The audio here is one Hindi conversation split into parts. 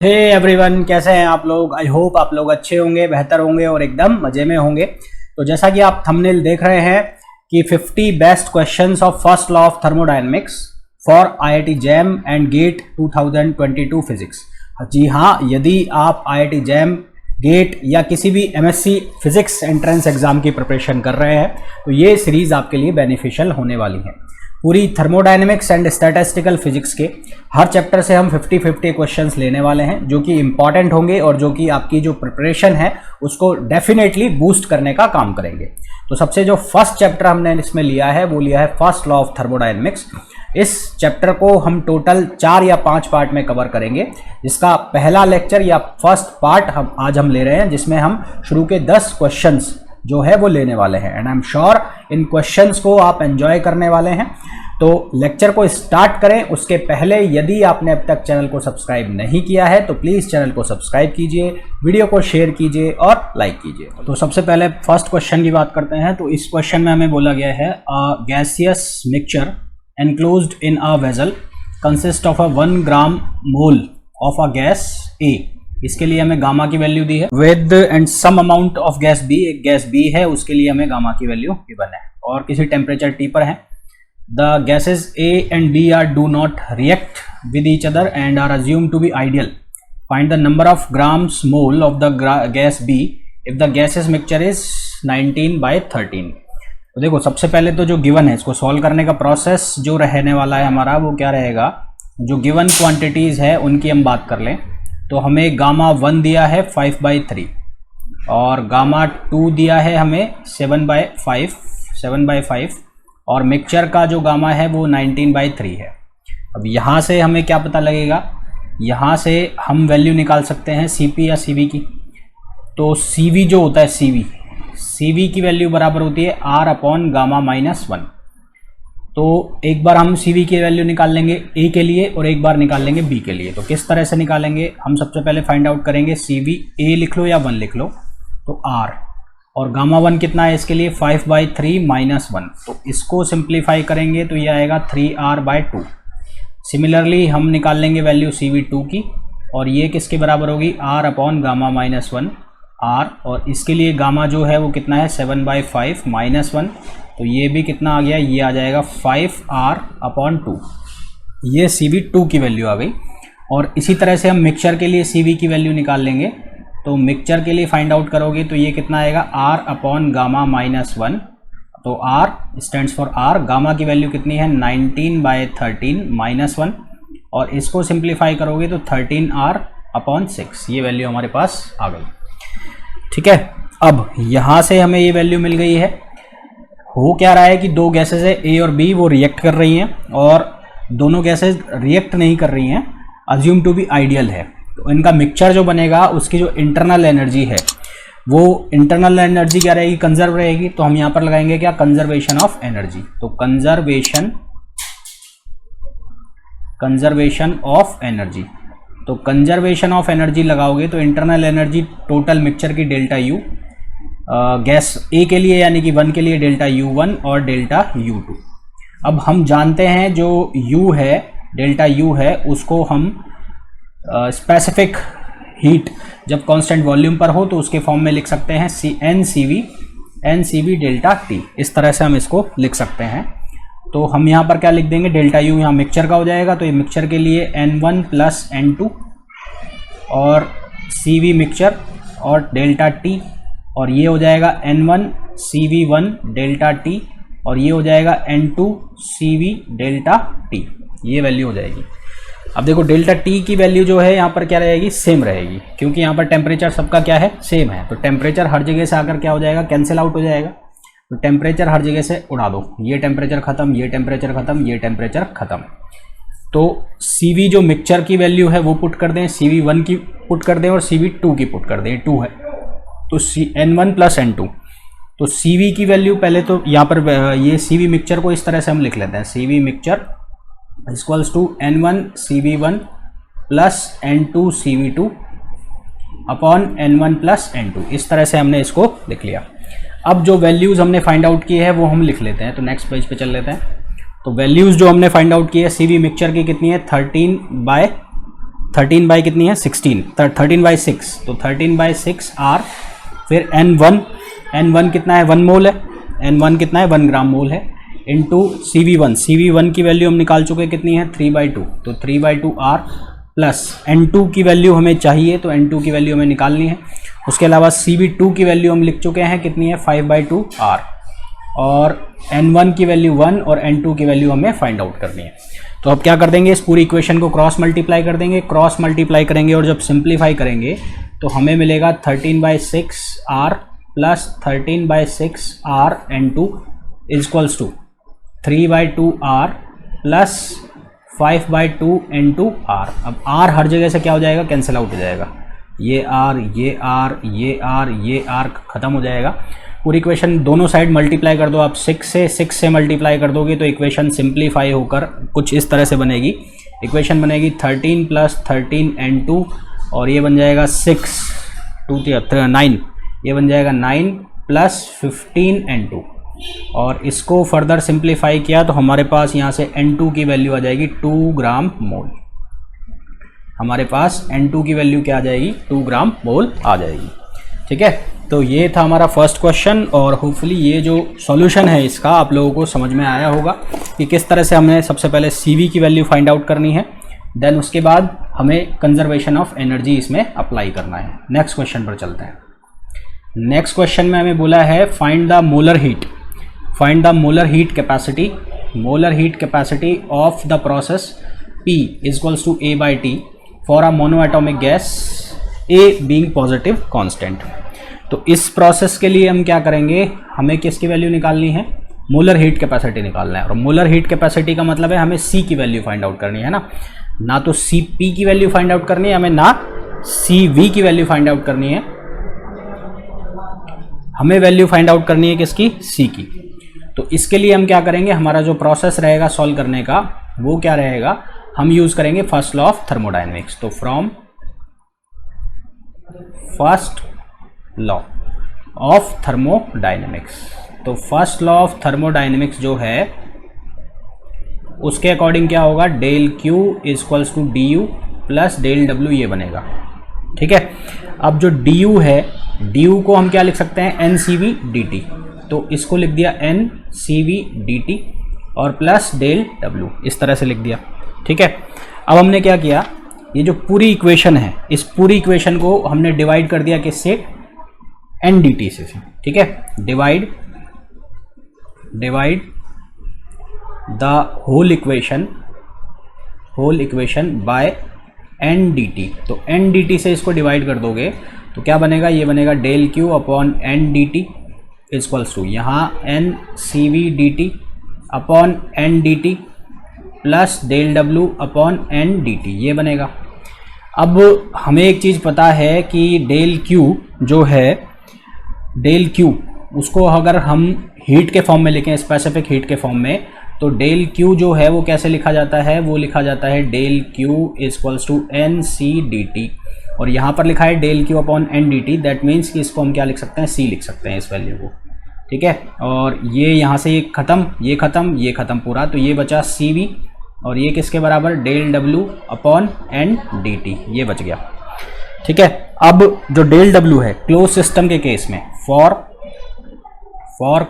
हे एवरीवन, कैसे हैं आप लोग। आई होप आप लोग अच्छे होंगे, बेहतर होंगे और एकदम मजे में होंगे। तो जैसा कि आप थंबनेल देख रहे हैं कि 50 best questions of first law of thermodynamics for IIT JAM and GATE 2022 physics. जी हाँ, यदि आप आईआईटी जैम, गेट या किसी भी एमएससी फिजिक्स एंट्रेंस एग्जाम की प्रिपरेशन कर रहे हैं तो ये सीरीज आपके लिए बेनिफिशियल होने वाली है। पूरी थर्मोडायनेमिक्स एंड स्टैटिस्टिकल फिजिक्स के हर चैप्टर से हम 50-50 क्वेश्चंस लेने वाले हैं जो कि इंपॉर्टेंट होंगे और जो कि आपकी जो प्रिपरेशन है उसको डेफिनेटली बूस्ट करने का काम करेंगे। तो सबसे जो फर्स्ट चैप्टर हमने इसमें लिया है वो लिया है फर्स्ट लॉ ऑफ थर्मोडायनेमिक्स। इस चैप्टर को हम टोटल 4 या 5 पार्ट में कवर करेंगे, जिसका पहला लेक्चर या फर्स्ट पार्ट आज हम ले रहे हैं, जिसमें हम शुरू के 10 क्वेश्चंस जो है वो लेने वाले हैं। And I am sure in questions को आप एंजॉय करने वाले हैं। तो लेक्चर को स्टार्ट करें उसके पहले यदि आपने अब तक चैनल को सब्सक्राइब नहीं किया है तो प्लीज़ चैनल को सब्सक्राइब कीजिए, वीडियो को शेयर कीजिए और लाइक कीजिए। तो सबसे पहले फर्स्ट क्वेश्चन की बात करते हैं। तो इस क्वेश्चन में हमें बोला गया है gaseous mixture enclosed in a vessel consist of a 1 gram mole of a gas A। इसके लिए हमें गामा की वैल्यू दी है with and some amount of gas B। एक गैस B है, उसके लिए हमें गामा की वैल्यू गिवन है और किसी टेम्परेचर T पर है। The gases A and B are do not react with each other and are assumed to be ideal। Find the number of grams mole of the gas B if the gases mixture is 19/13। तो देखो, सबसे पहले तो जो गिवन है इसको सॉल्व करने का प्रोसेस जो रहने वाला है हमारा वो क्या रहेगा, जो गिवन क्वांटिटीज़ है उनकी हम बात कर लें तो हमें गामा 1 दिया है 5/3 और गामा 2 दिया है हमें 7/5 और मिक्सचर का जो गामा है वो 19/3 है। अब यहाँ से हमें क्या पता लगेगा, यहाँ से हम वैल्यू निकाल सकते हैं CP या CV की। तो CV जो होता है CV की वैल्यू बराबर होती है R/γ-1। तो एक बार हम CV की वैल्यू निकाल लेंगे A के लिए और एक बार निकाल लेंगे B के लिए। तो किस तरह से निकालेंगे, हम सबसे पहले फाइंड आउट करेंगे CV A लिख लो या 1 लिख लो तो R, और γ1 कितना है इसके लिए 5/3 - 1। तो इसको सिंप्लीफाई करेंगे तो ये आएगा 3R/2। सिमिलरली हम निकाल लेंगे वैल्यू CV2 की और ये किसके बराबर होगी R/γ-1 R, और इसके लिए गामा जो है वो कितना है 7/5 - 1। तो ये भी कितना आ गया, ये आ जाएगा 5R/2। ये CV2 की वैल्यू आ गई। और इसी तरह से हम मिक्सचर के लिए CV की वैल्यू निकाल लेंगे। तो मिक्सचर के लिए फाइंड आउट करोगे तो ये कितना आएगा R/γ-1। तो R stands for R, gamma की वैल्यू कितनी है 19/13 - 1 और इसको सिंप्लीफाई करोगे तो 13R/6। ये वैल्यू हमारे पास आ गई। ठीक है, अब यहाँ से हमें ये वैल्यू मिल गई है। हो क्या रहा है कि दो गैसेज है A और B, वो रिएक्ट कर रही हैं और दोनों गैसेज रिएक्ट नहीं कर रही हैं, अज्यूम टू बी आइडियल है। तो इनका मिक्सचर जो बनेगा उसकी जो इंटरनल एनर्जी है वो इंटरनल एनर्जी क्या रहेगी, कंजर्व रहेगी। तो हम यहाँ पर लगाएंगे क्या, कंजर्वेशन ऑफ एनर्जी। तो कंजर्वेशन ऑफ एनर्जी। तो कंजर्वेशन ऑफ एनर्जी लगाओगे तो इंटरनल एनर्जी टोटल मिक्सचर की डेल्टा U, गैस A के लिए यानी कि 1 के लिए डेल्टा U1 और डेल्टा U2। अब हम जानते हैं जो U है, डेल्टा U है, उसको हम स्पेसिफिक हीट जब कांस्टेंट वॉल्यूम पर हो तो उसके फॉर्म में लिख सकते हैं NCV डेल्टा T। इस तरह से हम इसको लिख सकते हैं। तो हम यहाँ पर क्या लिख देंगे, डेल्टा U यहाँ मिक्सचर का हो जाएगा तो ये मिक्सचर के लिए N1 + N2 और CV मिक्सचर और डेल्टा T, और ये हो जाएगा N1 CV1 डेल्टा T और ये हो जाएगा N2 CV डेल्टा T। ये वैल्यू हो जाएगी। अब देखो, डेल्टा T की वैल्यू जो है यहाँ पर क्या रहेगी, सेम रहेगी, क्योंकि यहाँ पर टेम्परेचर सबका क्या है, सेम है। तो टेम्परेचर हर जगह से आकर क्या हो जाएगा, कैंसिल आउट हो जाएगा। तो टेम्परेचर हर जगह से उड़ा दो, ये टेम्परेचर खत्म, ये टेम्परेचर खत्म, ये टेम्परेचर खत्म। तो CV जो मिक्सचर की वैल्यू है वो पुट कर दें, CV1 की पुट कर दें और CV2 की पुट कर दें, 2 है तो N1 + N2। तो CV की वैल्यू पहले तो यहाँ पर ये CV मिक्सचर को इस तरह से हम लिख लेते हैं, CV mixture = N1 CV1 + N2 CV2 upon N1 + N2। इस तरह से हमने इसको लिख लिया। अब जो वैल्यूज़ हमने फाइंड आउट की है वो हम लिख लेते हैं। तो नेक्स्ट पेज पे चल लेते हैं। तो वैल्यूज़ जो हमने फाइंड आउट की है CV मिक्सचर की कितनी है 13 13 बाई कितनी है 16, 13/6, तो 13/6 आर, फिर N1 कितना है 1 मोल है, N1 कितना है 1 ग्राम मोल है, इंटू CV1 की वैल्यू हम निकाल चुके हैं कितनी है 3/2, तो 3/2 आर प्लस N2 की वैल्यू हमें चाहिए तो N2 की वैल्यू हमें निकालनी है। उसके अलावा CV2 की वैल्यू हम लिख चुके हैं कितनी है 5/2 आर, और N1 की वैल्यू 1 और N2 की वैल्यू हमें फाइंड आउट करनी है। तो अब क्या कर देंगे, इस पूरी इक्वेशन को क्रॉस मल्टीप्लाई कर देंगे, क्रॉस मल्टीप्लाई करेंगे और जब सिंप्लीफाई करेंगे तो हमें मिलेगा 13/6 R plus 13/6 R N2 is equals to 3/2 R plus 5/2 N2 R. अब आर हर जगह से क्या हो जाएगा, कैंसिल आउट हो जाएगा, ये आर ये आर ये आर ये आर खत्म हो जाएगा। पूरी इक्वेशन दोनों साइड मल्टीप्लाई कर दो आप, 6 से मल्टीप्लाई कर दोगे तो इक्वेशन सिंप्लीफाई होकर कुछ इस तरह से बनेगी। इक्वेशन बनेगी 13 + 13 N2 और ये बन जाएगा 6 2 9, ये बन जाएगा 9 + 15 N2, और इसको फर्दर सिंप्लीफाई किया तो हमारे पास यहाँ से N2 की वैल्यू आ जाएगी 2 ग्राम मोल। हमारे पास N2 की वैल्यू क्या आ जाएगी 2 ग्राम मोल आ जाएगी। ठीक है, तो ये था हमारा फर्स्ट क्वेश्चन, और होपफुली ये जो सॉल्यूशन है इसका आप लोगों को समझ में आया होगा कि किस तरह से हमें सबसे पहले CV की वैल्यू फाइंड आउट करनी है, देन उसके बाद हमें कंजर्वेशन ऑफ एनर्जी इसमें अप्लाई करना है। नेक्स्ट क्वेश्चन पर चलते हैं। नेक्स्ट क्वेश्चन में हमें बोला है find the molar heat, find the molar heat capacity, molar heat capacity of the process P equals to A/T for a monoatomic gas A being positive constant. तो इस प्रोसेस के लिए हम क्या करेंगे, हमें किसकी वैल्यू निकालनी है, मोलर हीट कैपेसिटी निकालना है। और मोलर हीट कैपेसिटी का मतलब है हमें C की वैल्यू फाइंड आउट करनी है ना तो Cp की वैल्यू फाइंड आउट करनी है हमें, ना Cv की वैल्यू फाइंड आउट करनी है, हमें वैल्यू फाइंड आउट करनी है किसकी, C की। तो इसके लिए हम क्या करेंगे, हमारा जो प्रोसेस रहेगा सॉल्व करने का वो क्या रहेगा, हम यूज करेंगे फर्स्ट लॉ ऑफ थर्मोडायनेमिक्स। तो from first law of thermodynamics, तो फर्स्ट लॉ ऑफ थर्मोडायनेमिक्स जो है उसके अकॉर्डिंग क्या होगा, del Q equals to du plus del W ये बनेगा। ठीक है, अब जो du है, du को हम क्या लिख सकते हैं NCV dt, तो इसको लिख दिया NCV dt और प्लस डेल W, इस तरह से लिख दिया। ठीक है, अब हमने क्या किया, ये जो पूरी इक्वेशन है इस पूरी इक्वेशन को हमने डिवाइड कर दिया किससे, NDT से। ठीक है, divide the whole equation by NDT। तो NDT से इसको डिवाइड कर दोगे तो क्या बनेगा, ये बनेगा del Q upon NDT equals to यहाँ NCV dt upon NDT plus del W upon NDT, ये बनेगा। अब हमें एक चीज़ पता है कि डेल Q जो है, डेल Q उसको अगर हम हीट के फॉर्म में लिखें, स्पेसिफिक हीट के फॉर्म में, तो डेल Q जो है वो कैसे लिखा जाता है, वो लिखा जाता है del Q equals to NC dt, और यहाँ पर लिखा है del Q upon NDT, that means कि इसको हम क्या लिख सकते हैं, C लिख सकते हैं इस वैल्यू को। ठीक है, और ये यहाँ से ये खत्म, ये खत्म, ये खत्म पूरा, तो ये बचा CV, और ये किसके बराबर, डेल W अपॉन NDT, ये बच गया। ठीक है, अब जो डेल W है क्लोज सिस्टम के केस में, फॉर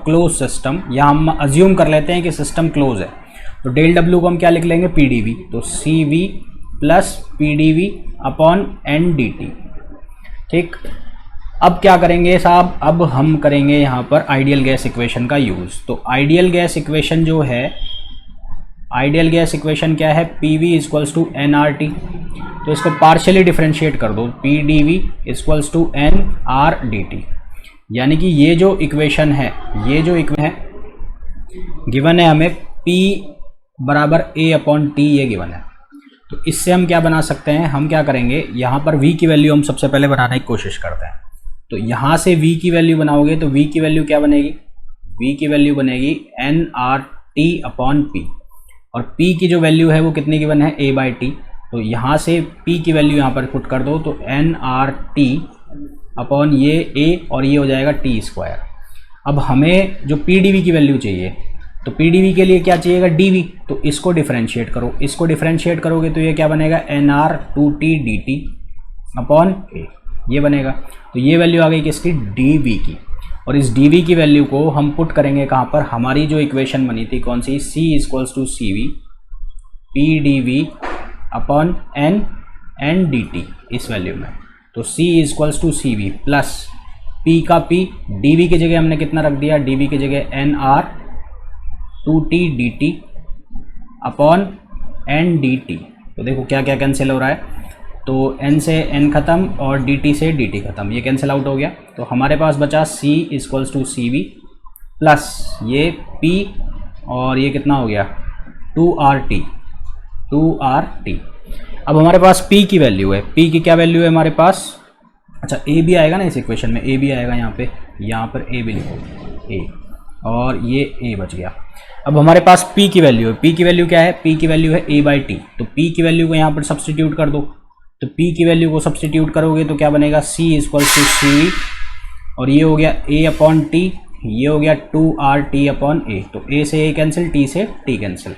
क्लोज सिस्टम, यहाँ हम अज्यूम कर लेते हैं कि सिस्टम क्लोज है, तो डेल W को हम क्या लिख लेंगे, PdV, तो CV plus PdV upon NDT। ठीक, अब क्या करेंगे साहब, अब हम करेंगे यहाँ पर आइडियल गैस इक्वेशन का यूज़। तो आइडियल गैस इक्वेशन जो है, आइडियल गैस इक्वेशन क्या है, PV इक्वल्स टू NRT, तो इसको पार्शियली डिफरेंशिएट कर दो, PdV इक्वल्स टू NRDT, यानी कि ये जो इक्वेशन है, ये जो इक्वेशन है गिवन है हमें, P बराबर A अपॉन T, ये गिवन है। तो इससे हम क्या बना सकते हैं, हम क्या करेंगे, यहाँ पर V की वैल्यू हम सबसे पहले बनाने की कोशिश करते हैं। तो यहाँ से V की वैल्यू बनाओगे तो V की वैल्यू क्या बनेगी, V की वैल्यू बनेगी NRT अपॉन P, और P की जो वैल्यू है वो कितनी गिवन है, A/T, तो यहाँ से P की वैल्यू यहाँ पर पुट कर दो, तो NRT अपॉन ये A और ये हो जाएगा T²। अब हमें जो PdV की वैल्यू चाहिए, तो PdV के लिए क्या चाहिएगा, dV, तो इसको डिफरेंशिएट करो, इसको डिफरेंशिएट करोगे तो ये क्या बनेगा, nR2T dt अपॉन A, ये बनेगा। तो ये वैल्यू आ गई किसकी, dV की। और इस dV की वैल्यू को हम पुट करेंगे कहाँ पर, हमारी जो इक्वेशन बनी थी कौन सी, C equals to CV PdV upon n dt, इस वैल्यू में। तो C equals to CV plus P का P, dV की जगह हमने कितना रख दिया, dV की जगह nR2T dt upon n dt। तो देखो क्या क्या कैंसिल हो रहा है, तो n से n खत्म और dt से dt खत्म, ये कैंसिल आउट हो गया। तो हमारे पास बचा C equals to CV plus ये P और ये कितना हो गया 2RT। अब हमारे पास P की वैल्यू है, P की क्या वैल्यू है हमारे पास, अच्छा A भी आएगा ना इस इक्वेशन में, A भी आएगा यहाँ पर A भी लिखो A, और ये A बच गया। अब हमारे पास P की वैल्यू है, P की वैल्यू क्या है, P की वैल्यू है A/T। तो P की वैल्यू को यहाँ पर सब्सटीट्यूट कर दो, तो P की वैल्यू को सब्सटीट्यूट करोगे तो क्या बनेगा, C इक्वल्स टू CV और ये हो गया A अपॉन T, ये हो गया 2RT अपॉन A। तो A से A कैंसिल, T से T कैंसिल।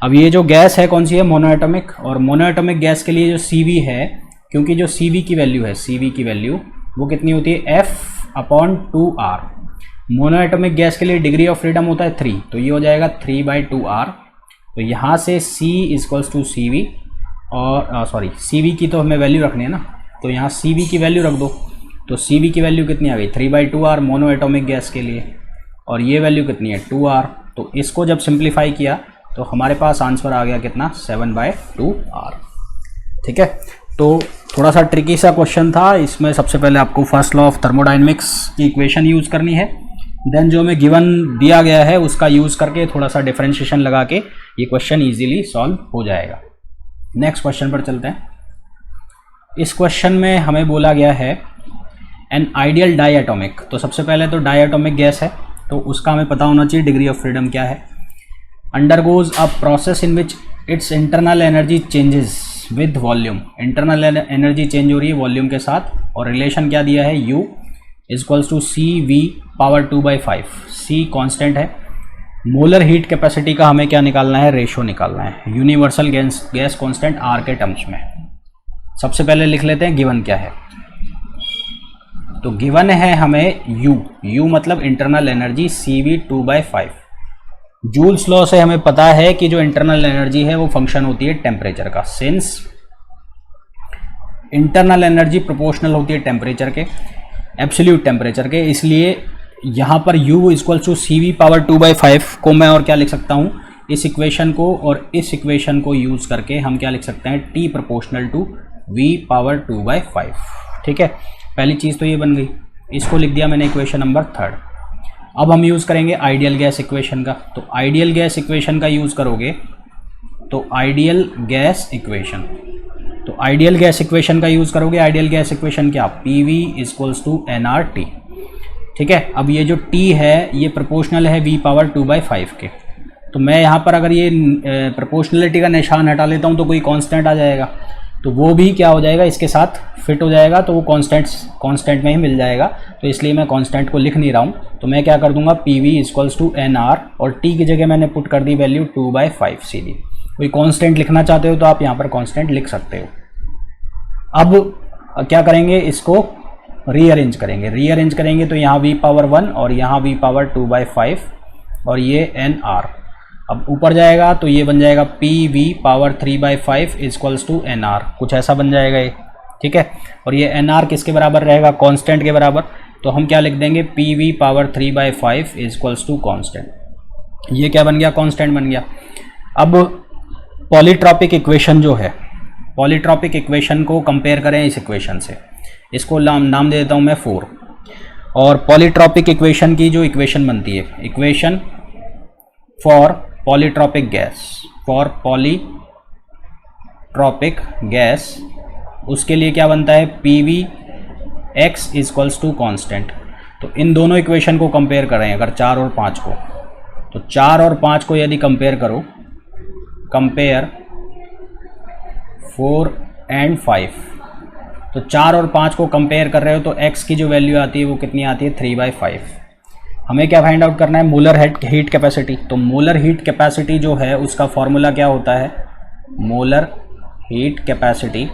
अब ये जो गैस है कौन सी है, मोनोएटॉमिक, और मोनोएटॉमिक गैस के लिए जो CV है, क्योंकि जो CV की वैल्यू है, CV की वैल्यू वो कितनी होती है, F upon 2R। Monoatomic gas के लिए डिग्री ऑफ फ्रीडम होता है 3, तो ये हो जाएगा 3/2R। तो यहाँ से C इक्वल्स टू CV और सॉरी CV की तो हमें वैल्यू रखनी है ना, तो यहाँ CV की वैल्यू रख दो। तो CV की वैल्यू कितनी आ गई, 3/2R मोनोएटॉमिक गैस के लिए, और ये वैल्यू कितनी है 2R। तो इसको जब सिंप्लीफाई किया तो हमारे पास आंसर आ गया कितना, 7/2R। ठीक है, तो थोड़ा सा ट्रिकी सा क्वेश्चन था, इसमें सबसे पहले आपको फर्स्ट लॉ ऑफ थर्मोडायनेमिक्स की इक्वेशन यूज़ करनी है, देन जो हमें गिवन दिया गया है उसका यूज़ करके थोड़ा सा डिफरेंशिएशन लगा के ये क्वेश्चन ईजिली सॉल्व हो जाएगा। नेक्स्ट क्वेश्चन पर चलते हैं। इस क्वेश्चन में हमें बोला गया है एन आइडियल डाईएटॉमिक, तो सबसे पहले तो डाईएटॉमिक गैस है तो उसका हमें पता होना चाहिए डिग्री ऑफ फ्रीडम क्या है। Undergoes a process in which it's internal energy changes with volume, internal energy change हो रही है वॉल्यूम के साथ, और रिलेशन क्या दिया है, U equals to CV power 2/5, C constant है। मोलर हीट कैपेसिटी का हमें क्या निकालना है, रेशो निकालना है यूनिवर्सल गैस कांस्टेंट R के टर्म्स में। सबसे पहले लिख लेते हैं गिवन क्या है, तो गिवन है हमें U मतलब internal energy, CV 2/5। Joules law से हमें पता है कि जो इंटरनल एनर्जी है वो फंक्शन होती है टेम्परेचर का, सिंस इंटरनल एनर्जी प्रोपोर्शनल होती है टेम्परेचर के, एब्सोल्यूट टेम्परेचर के, इसलिए यहाँ पर U equals to CV power 2/5 को मैं और क्या लिख सकता हूँ, इस इक्वेशन को और इस इक्वेशन को यूज़ करके हम क्या लिख सकते हैं, T proportional to V power 2/5। ठीक है, पहली चीज़ तो ये बन गई, इसको लिख दिया मैंने इक्वेशन नंबर 3। अब हम यूज़ करेंगे आइडियल गैस इक्वेशन का, तो आइडियल गैस इक्वेशन का यूज़ करोगे तो आइडियल गैस इक्वेशन, तो आइडियल गैस इक्वेशन का यूज़ करोगे, आइडियल गैस इक्वेशन क्या, PV इक्वल्स टू nRT। ठीक है, अब ये जो T है ये प्रोपोर्शनल है V पावर 2/5 के, तो मैं यहाँ पर अगर ये प्रोपोर्शनलिटी का निशान हटा लेता हूँ तो कोई कांस्टेंट आ जाएगा, तो वो भी क्या हो जाएगा, इसके साथ फिट हो जाएगा, तो वो कांस्टेंट में ही मिल जाएगा, तो इसलिए मैं कांस्टेंट को लिख नहीं रहा हूँ। तो मैं क्या कर दूंगा, PV इक्वल्स टू NR और T की जगह मैंने पुट कर दी वैल्यू 2/5 सीधी। कोई कांस्टेंट लिखना चाहते हो तो आप यहाँ पर कांस्टेंट लिख सकते हो। अब क्या करेंगे, इसको रीअरेंज करेंगे तो यहाँ V पावर 1 और यहाँ V पावर 2/5 और ये NR, अब ऊपर जाएगा तो ये बन जाएगा PV power 3/5 equals to NR, कुछ ऐसा बन जाएगा ये। ठीक है, और ये NR किसके बराबर रहेगा, कांस्टेंट के बराबर, तो हम क्या लिख देंगे, PV power 3/5 equals to constant. ये क्या बन गया, कांस्टेंट बन गया। अब पॉलीट्रॉपिक इक्वेशन जो है, पॉलीट्रॉपिक इक्वेशन को कंपेयर करें इस इक्वेशन से, इसको नाम दे देता हूँ मैं 4। और पॉलीट्रॉपिक इक्वेशन की जो इक्वेशन बनती है, equation for polytropic gas, for polytropic gas, उसके लिए क्या बनता है, PV x equals to constant. तो इन दोनों इक्वेशन को कंपेयर करें अगर 4 और 5 को, तो 4 और 5 को यदि कंपेयर करो, कंपेयर 4 एंड 5, तो 4 और 5 को कंपेयर कर रहे हो तो x की जो वैल्यू आती है वो कितनी आती है, 3/5। हमें क्या फाइंड आउट करना है, मोलर हीट कैपेसिटी। तो मोलर हीट कैपेसिटी जो है उसका फॉर्मूला क्या होता है, मोलर हीट कैपेसिटी,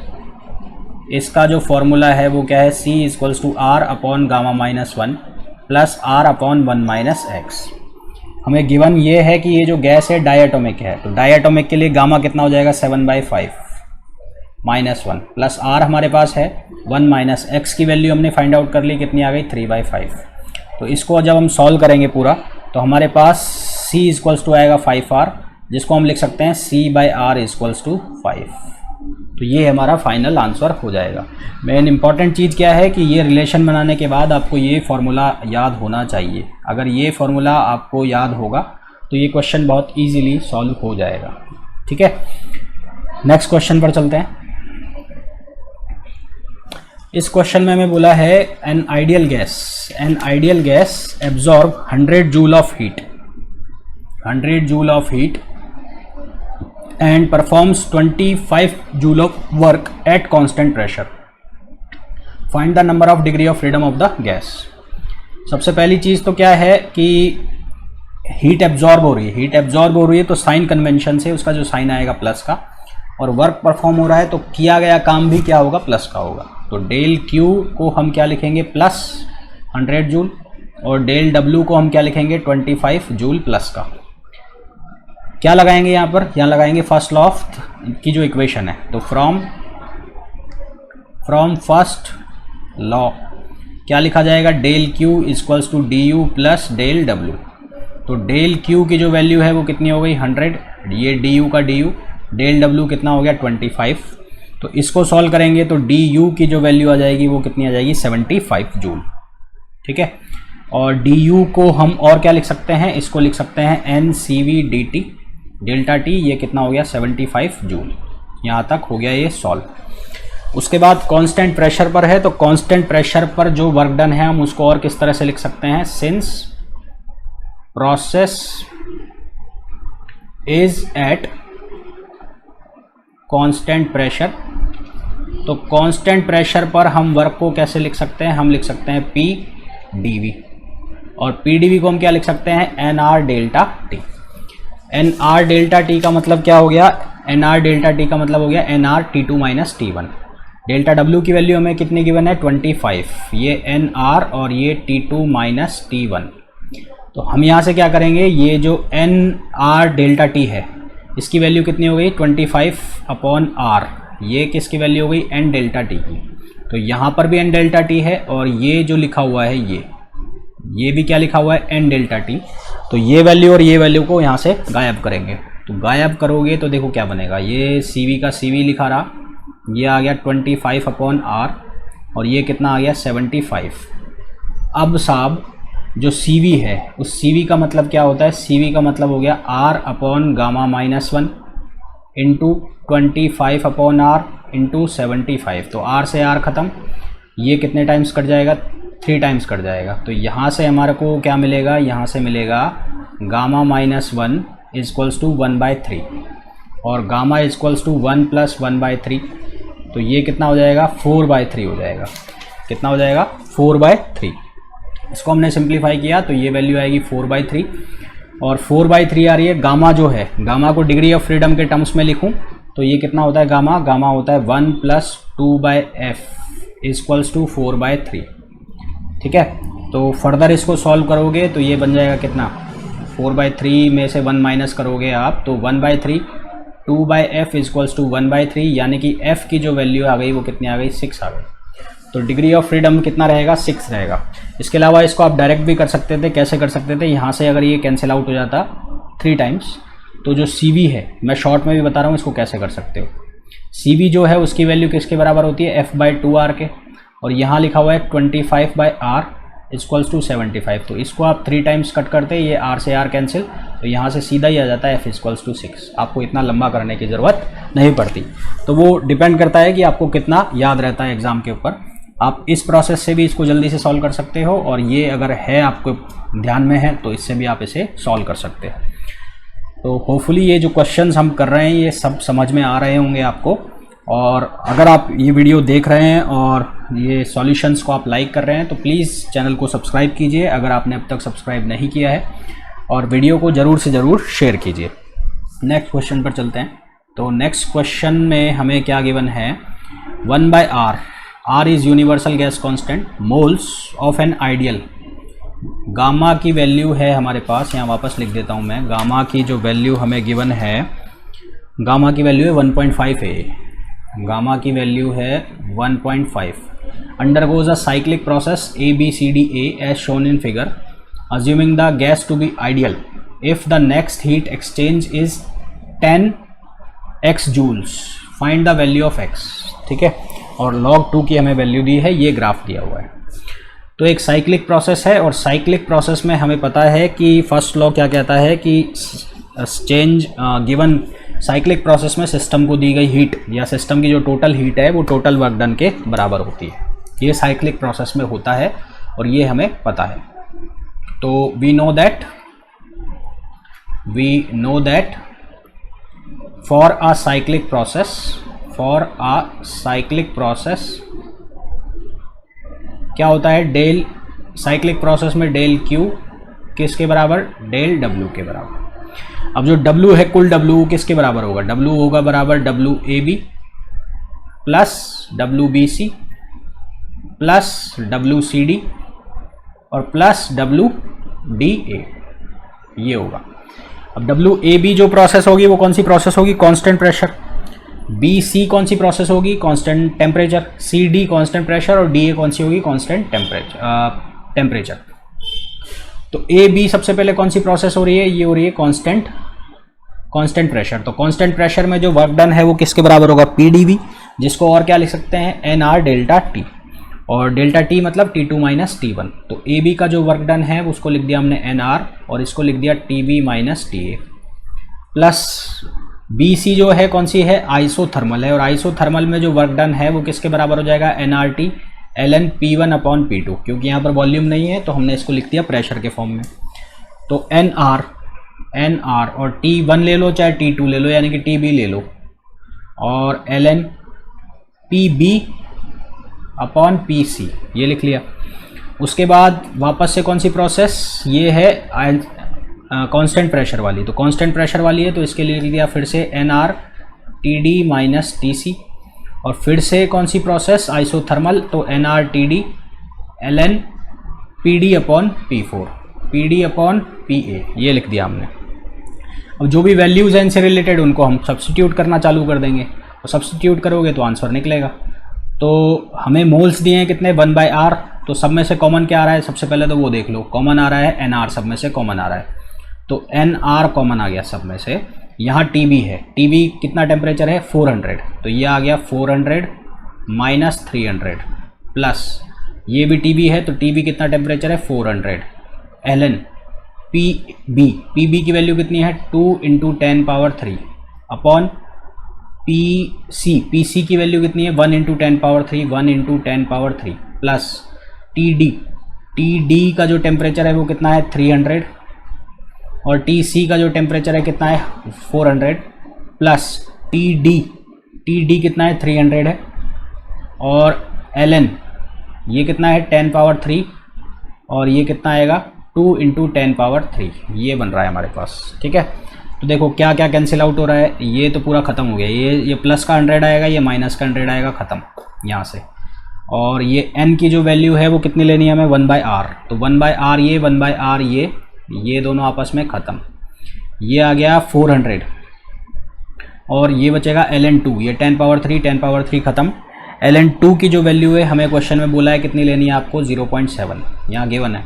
इसका जो फॉर्मूला है वो क्या है, C equals to R upon gamma minus 1 plus R upon 1 minus x. हमें गिवन ये है कि ये जो गैस है डायटोमिक है, तो डायटोमिक के लिए गामा कितना हो जाएगा, 7/5 माइनस 1 प्लस R हमारे पास है 1 माइनस एक्स की वैल्यू हमने फाइंड आउट कर ली, कितनी आ गई 3/5। तो इसको जब हम सॉल्व करेंगे पूरा तो हमारे पास C इक्वल्स टू आएगा 5R, जिसको हम लिख सकते हैं C/R इक्वल्स टू 5। तो ये हमारा फाइनल आंसर हो जाएगा। मेन इंपॉर्टेंट चीज़ क्या है कि ये रिलेशन बनाने के बाद आपको ये फार्मूला याद होना चाहिए। अगर ये फार्मूला आपको याद होगा तो ये क्वेश्चन बहुत इजीली सॉल्व हो जाएगा। ठीक है, नेक्स्ट क्वेश्चन पर चलते हैं। इस क्वेश्चन में हमें बोला है an ideal gas absorb 100 joule of heat, 100 joule of heat and performs 25 joule of work at constant pressure. Find the number of degree of freedom of the gas. सबसे पहली चीज़ तो क्या है कि हीट एब्जॉर्ब हो रही है, तो साइन कन्वेंशन से उसका जो साइन आएगा प्लस का, और वर्क परफॉर्म हो रहा है तो किया गया काम भी क्या होगा, प्लस का होगा। तो डेल क्यू को हम क्या लिखेंगे, प्लस 100 जूल, और डेल डब्ल्यू को हम क्या लिखेंगे, 25 जूल प्लस का। क्या लगाएंगे यहाँ पर, यहाँ लगाएंगे फर्स्ट लॉ ऑफ की जो इक्वेशन है। तो फ्रॉम फर्स्ट लॉ क्या लिखा जाएगा, del Q equals to D U plus del W. तो डेल क्यू की जो वैल्यू है वो कितनी हो गई 100, ये डी यू का डी यू, डेल डब्ल्यू कितना हो गया 25। तो इसको सॉल्व करेंगे तो डी यू की जो वैल्यू आ जाएगी वो कितनी आ जाएगी 75 जूल। ठीक है, और डी यू को हम और क्या लिख सकते हैं, इसको लिख सकते हैं N C V D T delta T, ये कितना हो गया 75 जूल। यहाँ तक हो गया ये सॉल्व। उसके बाद कांस्टेंट प्रेशर पर है, तो कांस्टेंट प्रेशर पर जो वर्क डन है हम उसको और किस तरह से लिख सकते हैं, since process is at constant pressure, तो कांस्टेंट प्रेशर पर हम वर्क को कैसे लिख सकते हैं, हम लिख सकते हैं पी डी वी, और पी डी वी को हम क्या लिख सकते हैं, N R delta T. N R delta T का मतलब क्या हो गया, एन आर डेल्टा टी का मतलब हो गया N R T two minus T one. Delta W की वैल्यू हमें कितनी गिवन है 25, ये एन आर और ये T two minus T one. तो हम यहाँ से क्या करेंगे, ये जो एन आर डेल्टा टी है इसकी वैल्यू कितनी हो गई 25 अपॉन आर, ये किसकी वैल्यू हो गई एन डेल्टा टी की। तो यहाँ पर भी एन डेल्टा टी है, और ये जो लिखा हुआ है ये भी क्या लिखा हुआ है एन डेल्टा टी। तो ये वैल्यू और ये वैल्यू को यहाँ से गायब करेंगे, तो गायब करोगे तो देखो क्या बनेगा, ये सी वी का सी वी लिखा रहा, ये आ गया 25 अपॉन आर, और ये कितना आ गया 75। अब साहब जो सी वी है उस सी वी का मतलब क्या होता है, सी वी का मतलब हो गया R upon gamma minus 1 into 25 upon R into 75। तो आर से आर ख़त्म, ये कितने टाइम्स कट जाएगा, 3 टाइम्स कट जाएगा। तो यहाँ से हमारे को क्या मिलेगा, यहाँ से मिलेगा गामा माइनस 1 इक्वल्स टू 1/3, और गामा इक्वल्स टू 1 प्लस 1/3, तो ये कितना हो जाएगा 4/3 हो जाएगा। कितना हो जाएगा 4/3। इसको हमने सिंप्लीफाई किया तो ये वैल्यू आएगी 4/3, और 4/3 आ रही है। गामा जो है, गामा को डिग्री ऑफ फ्रीडम के टर्म्स में लिखूँ तो ये कितना होता है, गामा होता है 1 प्लस 2/f इक्वल्स टू 4/3। ठीक है, तो फर्दर इसको सॉल्व करोगे तो ये बन जाएगा कितना, 4/3 में से 1 माइनस करोगे आप तो 1/3, 2/f इक्वल्स टू 1/3, यानी कि f की जो वैल्यू आ गई वो कितनी आ गई 6 आ गई। तो डिग्री ऑफ फ्रीडम कितना रहेगा 6 रहेगा। इसके अलावा इसको आप डायरेक्ट भी कर सकते थे, कैसे कर सकते थे, यहाँ से अगर ये कैंसिल आउट हो जाता 3 टाइम्स, तो जो सी वी है, मैं शॉर्ट में भी बता रहा हूँ इसको कैसे कर सकते हो। सी वी जो है उसकी वैल्यू किसके बराबर होती है, f/2r के, और यहाँ लिखा हुआ है 25/r इक्वल्स टू 75। तो इसको आप 3 टाइम्स कट करते हैं, ये r से r कैंसिल, तो यहाँ से सीधा ही आ जाता है f इक्वल्स टू 6। आपको इतना लंबा करने की ज़रूरत नहीं पड़ती। तो वो डिपेंड करता है कि आपको कितना याद रहता है एग्ज़ाम के ऊपर। आप इस प्रोसेस से भी इसको जल्दी से सॉल्व कर सकते हो, और ये अगर है आपको ध्यान में है तो इससे भी आप इसे सॉल्व कर सकते हो। तो होपफुली ये जो क्वेश्चंस हम कर रहे हैं ये सब समझ में आ रहे होंगे आपको। और अगर आप ये वीडियो देख रहे हैं और ये सॉल्यूशंस को आप लाइक कर रहे हैं तो प्लीज़ चैनल को सब्सक्राइब कीजिए अगर आपने अब तक सब्सक्राइब नहीं किया है, और वीडियो को ज़रूर से ज़रूर शेयर कीजिए। नेक्स्ट क्वेश्चन पर चलते हैं। तो नेक्स्ट क्वेश्चन में हमें क्या गिवन है, 1/r, r is universal gas constant, moles of an ideal. Gamma की वैल्यू है हमारे पास, यहाँ वापस लिख देता हूँ मैं, गामा की जो वैल्यू हमें गिवन है, गामा की वैल्यू है 1.5 है, गामा की वैल्यू है 1.5, undergoes a cyclic process ABCDA as shown in figure, assuming the gas to be ideal if the next heat exchange is 10x joules, find the value of x। ठीक है, और log 2 की हमें वैल्यू दी है, ये ग्राफ दिया हुआ है। तो एक साइक्लिक प्रोसेस है, और साइक्लिक प्रोसेस में हमें पता है कि फर्स्ट लॉ क्या कहता है कि चेंज गिवन साइक्लिक प्रोसेस में सिस्टम को दी गई हीट या सिस्टम की जो टोटल हीट है वो टोटल वर्क डन के बराबर होती है। ये साइक्लिक प्रोसेस में होता है और ये हमें पता है। तो we know that for a cyclic process क्या होता है, डेल साइक्लिक प्रोसेस में डेल Q किसके बराबर, डेल W के बराबर। अब जो W है, कुल W किसके बराबर होगा, W होगा बराबर WAB plus WBC plus WCD और प्लस WDA, ये होगा। अब WAB जो प्रोसेस होगी वो कौन सी प्रोसेस होगी, कांस्टेंट प्रेशर, BC कौन सी प्रोसेस होगी, constant temperature, CD constant pressure और DA कौन सी होगी, कांस्टेंट टेम्परेचर। तो AB सबसे पहले कौन सी प्रोसेस हो रही है, ये हो रही है कांस्टेंट प्रेशर। तो कांस्टेंट प्रेशर में जो वर्क डन है वो किसके बराबर होगा, PdV, जिसको और क्या लिख सकते हैं, NR डेल्टा T, और डेल्टा T मतलब T2 माइनस T1। तो AB का जो वर्क डन है उसको लिख दिया हमने NR और इसको लिख दिया TB minus TA, plus BC जो है कौन सी है, आइसोथर्मल है, और आइसोथर्मल में जो वर्क डन है वो किसके बराबर हो जाएगा, NRT ln P1 upon P2। क्योंकि यहाँ पर वॉल्यूम नहीं है तो हमने इसको लिख दिया प्रेशर के फॉर्म में। तो NR और T1 ले लो चाहे T2 ले लो, यानी कि TB ले लो, और ln PB अपॉन PC, ये लिख लिया। उसके बाद वापस से कौन सी प्रोसेस, ये है कांस्टेंट प्रेशर वाली। तो कांस्टेंट प्रेशर वाली है तो इसके लिए लिख दिया फिर से NR TD माइनस TC, और फिर से कौन सी प्रोसेस, आइसोथर्मल, तो NR TD ln PD upon P4, PD upon PA, ये लिख दिया हमने। अब जो भी वैल्यूज़ हैं इनसे रिलेटेड उनको हम सब्स्टिट्यूट करना चालू कर देंगे, और सब्स्टिट्यूट करोगे तो आंसर निकलेगा। तो हमें मोल्स दिए हैं कितने, 1/r। तो सब में से कॉमन क्या आ रहा है, सबसे पहले तो वो देख लो, कॉमन आ रहा है NR, सब में से कॉमन आ रहा है, तो NR कॉमन आ गया सब में से। यहाँ TB है, TB कितना टेम्परेचर है, 400, तो ये आ गया 400 माइनस 300 प्लस ये भी TB है, तो TB कितना टेम्परेचर है, 400 ln PB की वैल्यू कितनी है, 2 × 10³ अपॉन PC की वैल्यू कितनी है, 1 × 10³ 1 × 10³ प्लस TD का जो टेम्परेचर है वो कितना है, 300, और TC का जो टेम्परेचर है कितना है, 400 प्लस TD कितना है, 300 है, और ln ये कितना है, 10³ और ये कितना आएगा, 2 × 10³, ये बन रहा है हमारे पास। ठीक है, तो देखो क्या क्या कैंसिल आउट हो रहा है, ये तो पूरा ख़त्म हो गया, ये प्लस का 100 आएगा, ये माइनस का 100 आएगा, ख़त्म यहाँ से। और ये n की जो वैल्यू है वो कितनी लेनी है हमें, 1/r। तो 1/r ये 1/r ये दोनों आपस में ख़त्म, ये आ गया 400, और ये बचेगा ln 2, ये 10³ ख़त्म। ln 2 की जो वैल्यू है हमें क्वेश्चन में बोला है कितनी लेनी है आपको, 0.7, यहाँ गिवन है।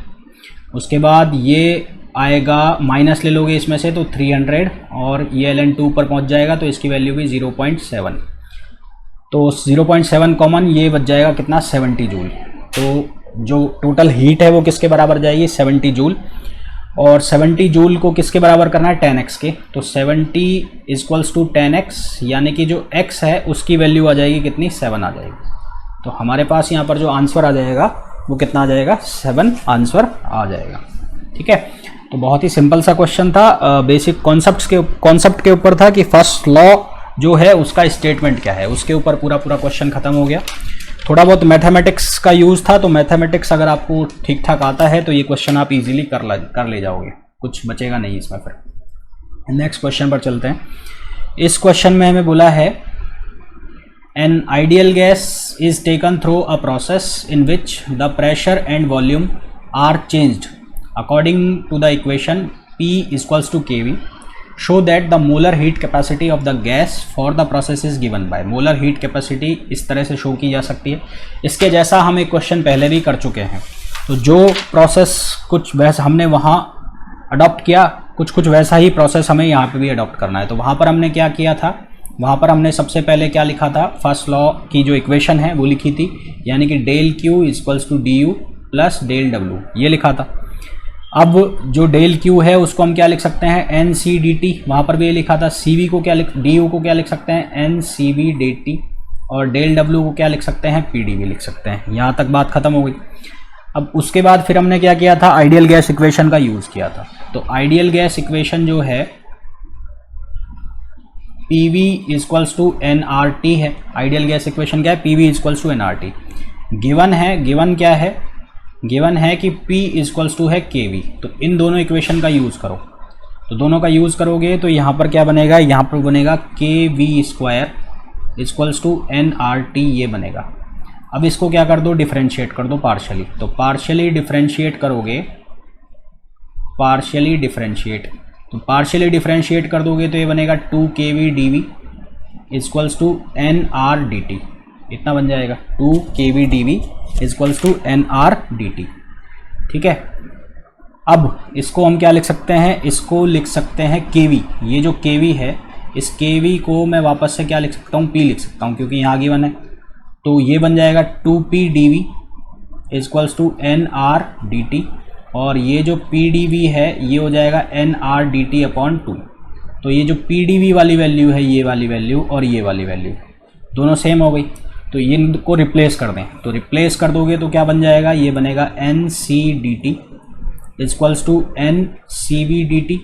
उसके बाद ये आएगा, माइनस ले लोगे इसमें से तो 300, और ये ln 2 पर पहुंच जाएगा तो इसकी वैल्यू भी 0.7, तो 0.7 कॉमन, ये बच जाएगा कितना, 70 जूल। तो जो टोटल हीट है वो किसके बराबर जाएगी, 70 जूल, और 70 जूल को किसके बराबर करना है, 10x के। तो 70 = 10x, यानी कि जो x है उसकी वैल्यू आ जाएगी कितनी, 7 आ जाएगी। तो हमारे पास यहाँ पर जो आंसर आ जाएगा वो कितना आ जाएगा, 7 आंसर आ जाएगा। ठीक है, तो बहुत ही सिंपल सा क्वेश्चन था, बेसिक कॉन्सेप्ट के ऊपर था कि फर्स्ट लॉ जो है उसका स्टेटमेंट क्या है, उसके ऊपर पूरा क्वेश्चन खत्म हो गया। थोड़ा बहुत मैथमेटिक्स का यूज़ था, तो मैथमेटिक्स अगर आपको ठीक ठाक आता है तो ये क्वेश्चन आप इजीली कर ले जाओगे, कुछ बचेगा नहीं इसमें। फिर नेक्स्ट क्वेश्चन पर चलते हैं। इस क्वेश्चन में हमें बोला है an ideal gas is taken through a process in which the pressure and volume are changed according to the equation P equals to KV। Show that the molar heat capacity of the gas for the process is given by. Molar heat capacity इस तरह से शो की जा सकती है। इसके जैसा हम एक क्वेश्चन पहले भी कर चुके हैं, तो जो प्रोसेस कुछ वैसा हमने वहाँ अडॉप्ट किया, कुछ वैसा ही प्रोसेस हमें यहाँ पे भी अडॉप्ट करना है। तो वहाँ पर हमने क्या किया था, वहाँ पर हमने सबसे पहले क्या लिखा था, फर्स्ट लॉ की जो इक्वेशन है वो लिखी थी, यानी कि del Q equals to DU plus del W, ये लिखा था। अब जो डेल Q है उसको हम क्या लिख सकते हैं, NCDT, वहाँ पर भी ये लिखा था। CV को क्या DU को क्या लिख सकते हैं, NCVDT, और डेल W को क्या लिख सकते हैं, PdV लिख सकते हैं। यहाँ तक बात खत्म हो गई। अब उसके बाद फिर हमने क्या किया था, आइडियल गैस इक्वेशन का यूज़ किया था। तो आइडियल गैस इक्वेशन जो है PV इक्वल्स टू nRT है। आइडियल गैस इक्वेशन क्या है, PV equals to nRT। Given है, गिवन क्या है, गिवन है कि P इक्वल्स टू है KV। तो इन दोनों इक्वेशन का यूज़ करो, तो दोनों का यूज़ करोगे तो यहाँ पर क्या बनेगा, यहाँ पर बनेगा KV square equals to nRT, ये बनेगा। अब इसको क्या कर दो, डिफरेंशिएट कर दो पार्शियली। तो पार्शियली डिफरेंशिएट करोगे, पार्शियली डिफरेंशिएट, तो पार्शियली डिफरेंशिएट कर दोगे तो ये बनेगा 2KV dV equals to nRDT, इतना बन जाएगा 2KV dV equals to nRDT। ठीक है। अब इसको हम क्या लिख सकते हैं, इसको लिख सकते हैं KV। ये जो KV है, इस KV को मैं वापस से क्या लिख सकता हूँ, P लिख सकता हूँ, क्योंकि यहाँ गिवन है। तो ये बन जाएगा 2P dV equals to nRDT, और ये जो PdV है ये हो जाएगा nRDT अपॉन 2। तो ये जो PdV वाली वैल्यू है, ये वाली वैल्यू और ये वाली वैल्यू दोनों सेम हो गई। तो ये इनको रिप्लेस कर दें, तो रिप्लेस कर दोगे तो क्या बन जाएगा, ये बनेगा NCDT equals to NCVDT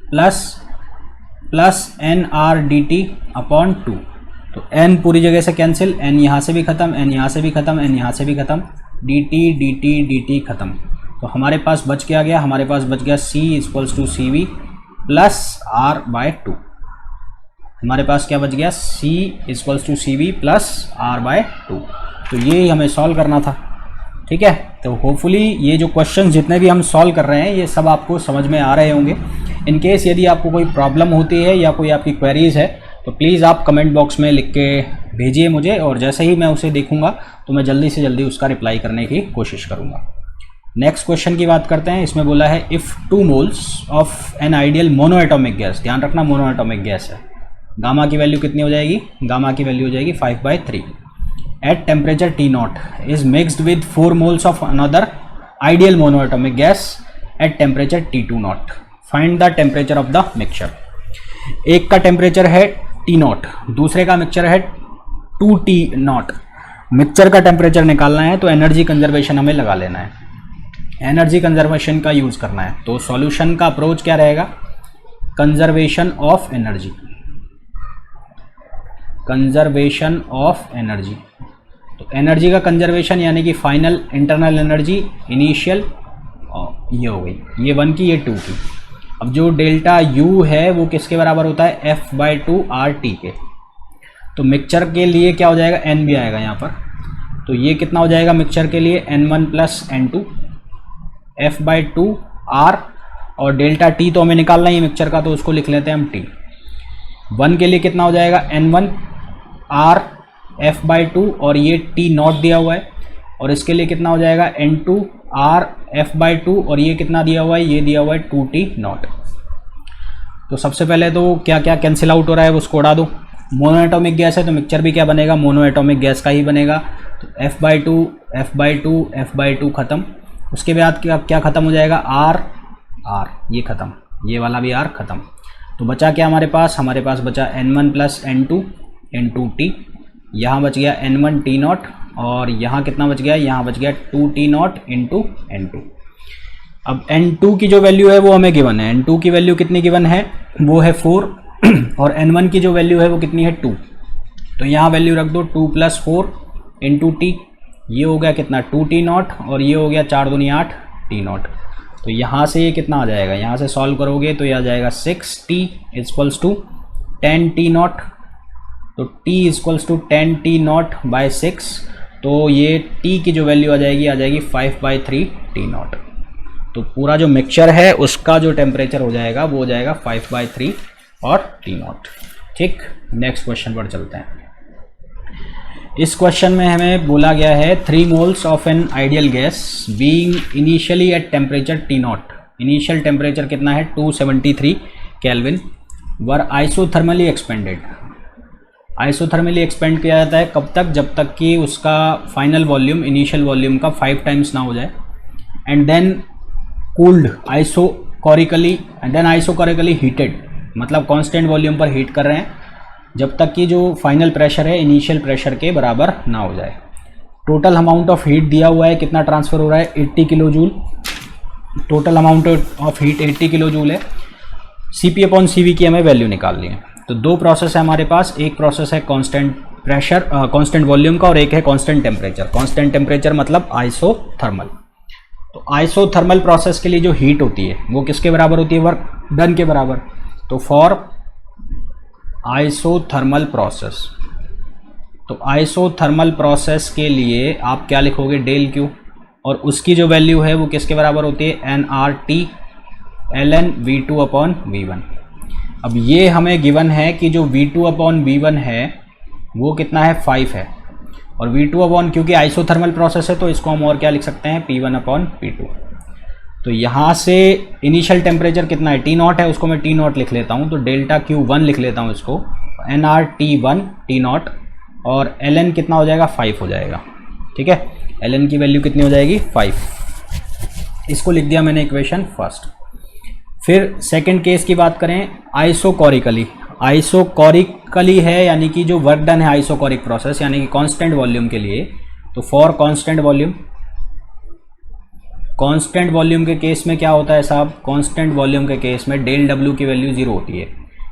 plus nRDT upon 2। तो n पूरी जगह से कैंसिल, n यहाँ से भी ख़त्म, n यहाँ से भी ख़त्म, n यहाँ से भी ख़त्म, dt ख़त्म। तो हमारे पास बच क्या गया, हमारे पास बच गया C equals to CV plus R/2। हमारे पास क्या बच गया, C equals to CV plus R/2। तो ये हमें सॉल्व करना था। ठीक है। तो होपफुली ये जो क्वेश्चन जितने भी हम सॉल्व कर रहे हैं ये सब आपको समझ में आ रहे होंगे। इन केस यदि आपको कोई प्रॉब्लम होती है या कोई आपकी क्वेरीज है तो प्लीज़ आप कमेंट बॉक्स में लिख के भेजिए मुझे, और जैसे ही मैं उसे देखूंगा तो मैं जल्दी से जल्दी उसका रिप्लाई करने की कोशिश करूंगा। नेक्स्ट क्वेश्चन की बात करते हैं। इसमें बोला है if 2 moles of an ideal mono atomic gas, ध्यान रखना मोनो एटॉमिक गैस है, गामा की वैल्यू कितनी हो जाएगी, गामा की वैल्यू हो जाएगी 5/3 at temperature T0 is mixed with 4 moles of another ideal mono atomic gas at temperature T2 find the temperature of the mixture. एक का टेम्परेचर है T0, दूसरे का मिक्सचर है 2T0। मिक्सचर का टेम्परेचर निकालना है तो एनर्जी कंजर्वेशन हमें लगा लेना है, एनर्जी कंजर्वेशन का यूज करना है। तो सॉल्यूशन का अप्रोच क्या रहेगा, conservation of energy, conservation of energy. तो एनर्जी का कंजर्वेशन यानी कि फाइनल इंटरनल एनर्जी इनिशियल, ये हो गई, ये 1 की, ये 2 की। अब जो डेल्टा U है वो किसके बराबर होता है, F/2 RT के। तो मिक्सचर के लिए क्या हो जाएगा, N भी आएगा यहाँ पर, तो ये कितना हो जाएगा मिक्सचर के लिए N1 plus N2 F/2 R, और डेल्टा T तो हमें निकालना ही है मिक्सचर का, तो उसको लिख लेते हैं हम T। 1 के लिए कितना हो जाएगा N1 R F/2, और ये T0 दिया हुआ है, और इसके लिए कितना हो जाएगा N2 R F/2, और ये कितना दिया हुआ है, ये दिया हुआ है 2T0। तो सबसे पहले तो क्या क्या कैंसिल आउट हो रहा है उसको उड़ा दो। मोनो एटॉमिक गैस है तो मिक्सचर भी क्या बनेगा, मोनो एटॉमिक गैस का ही बनेगा। तो F/2 F/2 F/2 ख़त्म। उसके बाद क्या ख़त्म हो जाएगा, R ये ख़त्म, ये वाला भी R ख़त्म। तो बचा क्या हमारे पास बचा N1 प्लस N2 N2T, यहाँ बच गया N1 T0, और यहाँ कितना बच गया, यहाँ बच गया 2T0 इंटू N2। अब N2 की जो वैल्यू है वो हमें गिवन है, N2 की वैल्यू कितनी गिवन है, वो है 4, और N1 की जो वैल्यू है वो कितनी है 2। तो यहाँ वैल्यू रख दो 2 + 4 इंटू टी, ये हो गया कितना 2T0 और ये हो गया 4 दूनी 8 T0। तो यहाँ से ये कितना आ जाएगा, यहाँ से सॉल्व करोगे तो ये आ जाएगा 6T इक्वल्स टू 10T0। तो T equals to 10T0 bye 6, तो ये T की जो वैल्यू आ जाएगी 5/3 T0। तो पूरा जो मिक्सचर है उसका जो टेम्परेचर हो जाएगा वो हो जाएगा 5/3 और T0। ठीक, नेक्स्ट क्वेश्चन पर चलते हैं। इस क्वेश्चन में हमें बोला गया है 3 moles of N ideal gas being initially at temperature T0, initial temperature कितना है 273 केल्विन, वर आइसोथर्मली एक्सपेंडेड। आइसोथर्मली एक्सपेंड किया जाता है कब तक, जब तक कि उसका फाइनल वॉल्यूम इनिशियल वॉल्यूम का 5 टाइम्स ना हो जाए, and then cooled isochorically and then isochorically heated, मतलब कांस्टेंट वॉल्यूम पर हीट कर रहे हैं जब तक कि जो फाइनल प्रेशर है इनिशियल प्रेशर के बराबर ना हो जाए। टोटल अमाउंट ऑफ हीट दिया हुआ है, कितना ट्रांसफ़र हो रहा है 80 kilo joule, total amount of heat 80 kilo joule है। CP/CV की हमें वैल्यू निकालनी है। तो दो प्रोसेस है हमारे पास, एक प्रोसेस है कांस्टेंट प्रेशर कांस्टेंट वॉल्यूम का और एक है कांस्टेंट टेम्परेचर। कांस्टेंट टेम्परेचर मतलब आइसोथर्मल। तो आइसोथर्मल प्रोसेस के लिए जो हीट होती है वो किसके बराबर होती है, वर्क डन के बराबर। तो फॉर आइसोथर्मल प्रोसेस, तो आइसोथर्मल प्रोसेस के लिए आप क्या लिखोगे डेल क्यू, और उसकी जो वैल्यू है वो किसके बराबर होती है nRT ln V2/V1। अब ये हमें गिवन है कि जो V2/V1 है वो कितना है 5 है, और V2 क्योंकि आइसोथर्मल प्रोसेस है तो इसको हम और क्या लिख सकते हैं P1/P2। तो यहाँ से इनिशियल टेम्परेचर कितना है T0 है, उसको मैं T0 लिख लेता हूँ, तो डेल्टा Q1 लिख लेता हूँ इसको, nRT1 T0, और ln कितना हो जाएगा 5 हो जाएगा। ठीक है, ln की वैल्यू कितनी हो जाएगी 5। इसको लिख दिया मैंने इक्वेशन फर्स्ट। फिर सेकंड केस की बात करें, आइसोकोरिकली। आइसोकोरिकली है यानी कि जो वर्क डन है आइसोकोरिक प्रोसेस यानी कि कांस्टेंट वॉल्यूम के लिए, तो for constant volume, constant volume के केस में क्या होता है साहब, कांस्टेंट वॉल्यूम के केस में डेल डब्ल्यू की वैल्यू 0 होती है।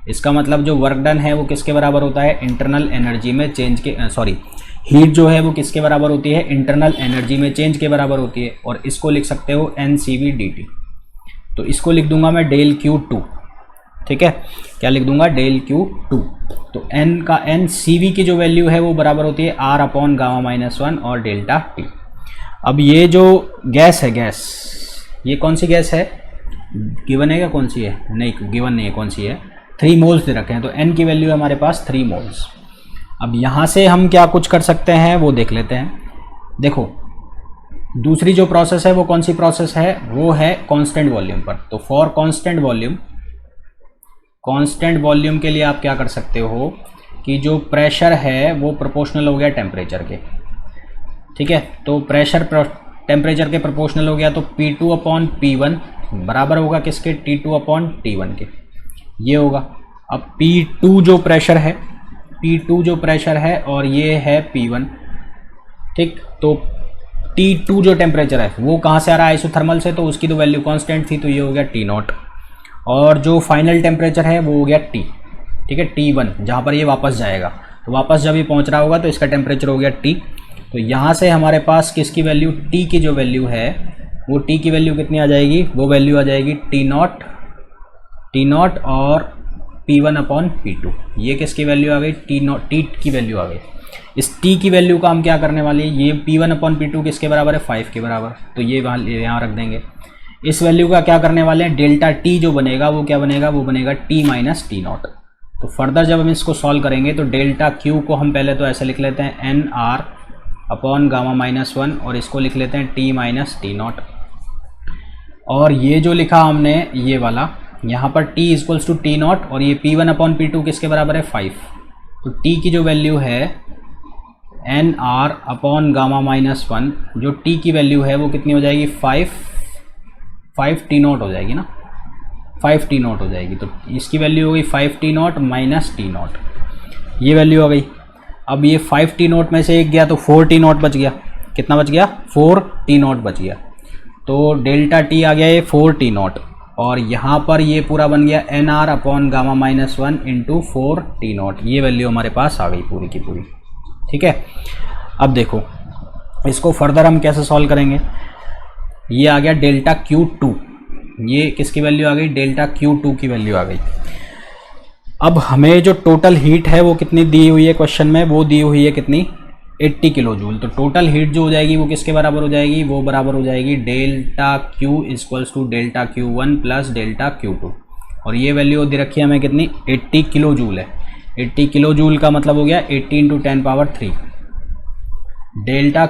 इसका मतलब जो वर्क डन है वो किसके बराबर होता है, इंटरनल एनर्जी में चेंज के हीट जो है वो किसके बराबर होती है, इंटरनल एनर्जी में चेंज के बराबर होती है। और इसको लिख सकते हो NCV/dt। तो इसको लिख दूंगा मैं डेल Q2। ठीक है, क्या लिख दूंगा डेल Q2। तो NCV की जो वैल्यू है वो बराबर होती है R/γ-1 और डेल्टा T। अब ये जो गैस है, गैस ये कौन सी गैस है, गिवन है क्या, कौन सी है, नहीं गिवन नहीं है, कौन सी है, 3 मोल्स दे रखे हैं। तो N की वैल्यू है हमारे पास 3 मोल्स। अब यहाँ से हम क्या कुछ कर सकते हैं वो देख लेते हैं। देखो दूसरी जो प्रोसेस है वो कौन सी प्रोसेस है, वो है कांस्टेंट वॉल्यूम पर। तो for constant volume, constant volume के लिए आप क्या कर सकते हो कि जो प्रेशर है वो प्रोपोर्शनल हो गया टेम्परेचर के। ठीक है, तो प्रेशर टेम्परेचर के प्रोपोर्शनल हो गया, तो P2/P1 बराबर होगा किसके, T2/T1 के, ये होगा। अब P2 जो प्रेशर है, P2 जो प्रेशर है और ये है P1। ठीक, तो T2 जो टेम्परेचर है वो कहाँ से आ रहा है, आइसोथर्मल से, तो उसकी तो वैल्यू कांस्टेंट थी, तो ये हो गया T0। और जो फाइनल टेम्परेचर है वो हो गया T। ठीक है, T1 जहाँ पर ये वापस जाएगा, तो वापस जब ये पहुँच रहा होगा तो इसका टेम्परेचर हो गया T। तो यहाँ से हमारे पास किसकी वैल्यू, T की जो वैल्यू है वो T की वैल्यू कितनी आ जाएगी, वो वैल्यू आ जाएगी T0 और P1/P2। ये किसकी वैल्यू आ गई, T की वैल्यू आ गई। इस T की वैल्यू का हम क्या करने वाले हैं, ये P1/P2 किसके बराबर है, 5 के बराबर, तो ये यहाँ रख देंगे। इस वैल्यू का क्या करने वाले हैं, डेल्टा T जो बनेगा वो क्या बनेगा, वो बनेगा T - T0। तो फर्दर जब हम इसको सॉल्व करेंगे तो डेल्टा Q को हम पहले तो ऐसे लिख लेते हैं nR/γ-1 और इसको लिख लेते हैं T - T0। और ये जो लिखा हमने ये वाला, यहाँ पर T = T0 और ये P1/P2 किसके बराबर है, 5। तो T की जो वैल्यू है nR/γ-1, जो T की वैल्यू है वो कितनी हो जाएगी, 5 T0 हो जाएगी ना, 5 T0 हो जाएगी। तो इसकी वैल्यू हो गई 5 T0 - T0, ये वैल्यू आ गई। अब ये 5 T0 में से एक गया तो 4 T0 बच गया, कितना बच गया, 4 T0 बच गया। तो डेल्टा T आ गया ये 4 T0 और यहाँ पर ये पूरा बन गया nR/γ-1 × 4 T0। ये वैल्यू हमारे पास आ गई पूरी की पूरी। ठीक है, अब देखो इसको फर्दर हम कैसे सॉल्व करेंगे। ये आ गया डेल्टा Q2, ये किसकी वैल्यू आ गई, डेल्टा Q2 की वैल्यू आ गई। अब हमें जो टोटल हीट है वो कितनी दी हुई है क्वेश्चन में, वो दी हुई है कितनी, 80 किलो जूल। तो टोटल हीट जो हो जाएगी वो किसके बराबर हो जाएगी, वो बराबर हो जाएगी delta Q equals to delta Q1 plus delta Q2। और ये वैल्यू दे रखी है हमें कितनी, 80 किलो जूल है। 80 किलो जूल का मतलब हो गया 80 × 10⁻3। डेल्टा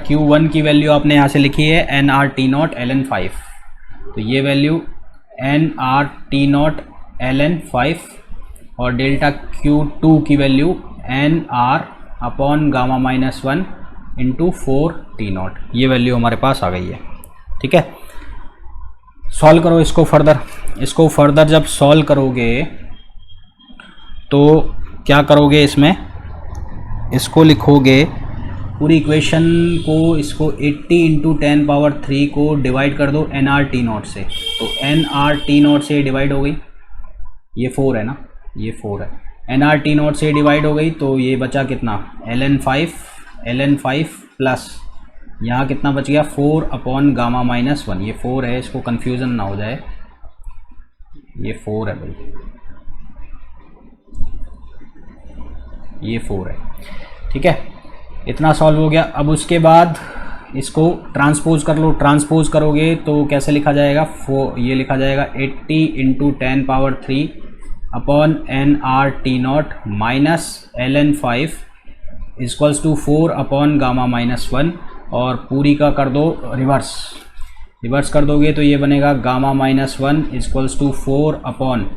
Q1 की वैल्यू आपने यहाँ से लिखी है nRT0 ln5, तो ये वैल्यू nRT0 ln5, और डेल्टा Q2 की value nR upon gamma minus 1 into 4T0। ये वैल्यू हमारे पास आ गई है। ठीक है, सॉल्व करो इसको फर्दर। इसको फर्दर जब सॉल्व करोगे तो क्या करोगे, इसमें इसको लिखोगे पूरी इक्वेशन को, इसको 80 × 10⁻3 को डिवाइड कर दो nRT0 से, तो nRT0 से डिवाइड हो गई, ये 4 है ना, ये 4 है, nRT0 से डिवाइड हो गई, तो ये बचा कितना ln5 प्लस यहाँ कितना बच गया 4 अपॉन गामा माइनस 1। ये 4 है, इसको कन्फ्यूज़न ना हो जाए, ये 4 है भाई, ये 4 है। ठीक है, इतना सॉल्व हो गया। अब उसके बाद इसको ट्रांसपोज कर लो। ट्रांसपोज करोगे तो कैसे लिखा जाएगा, ये लिखा जाएगा 80 × 10⁻3 upon nRT0 minus ln5 equals to 4 upon gamma minus 1, और पूरी का कर दो रिवर्स कर दोगे तो ये बनेगा gamma minus 1 equals to 4 upon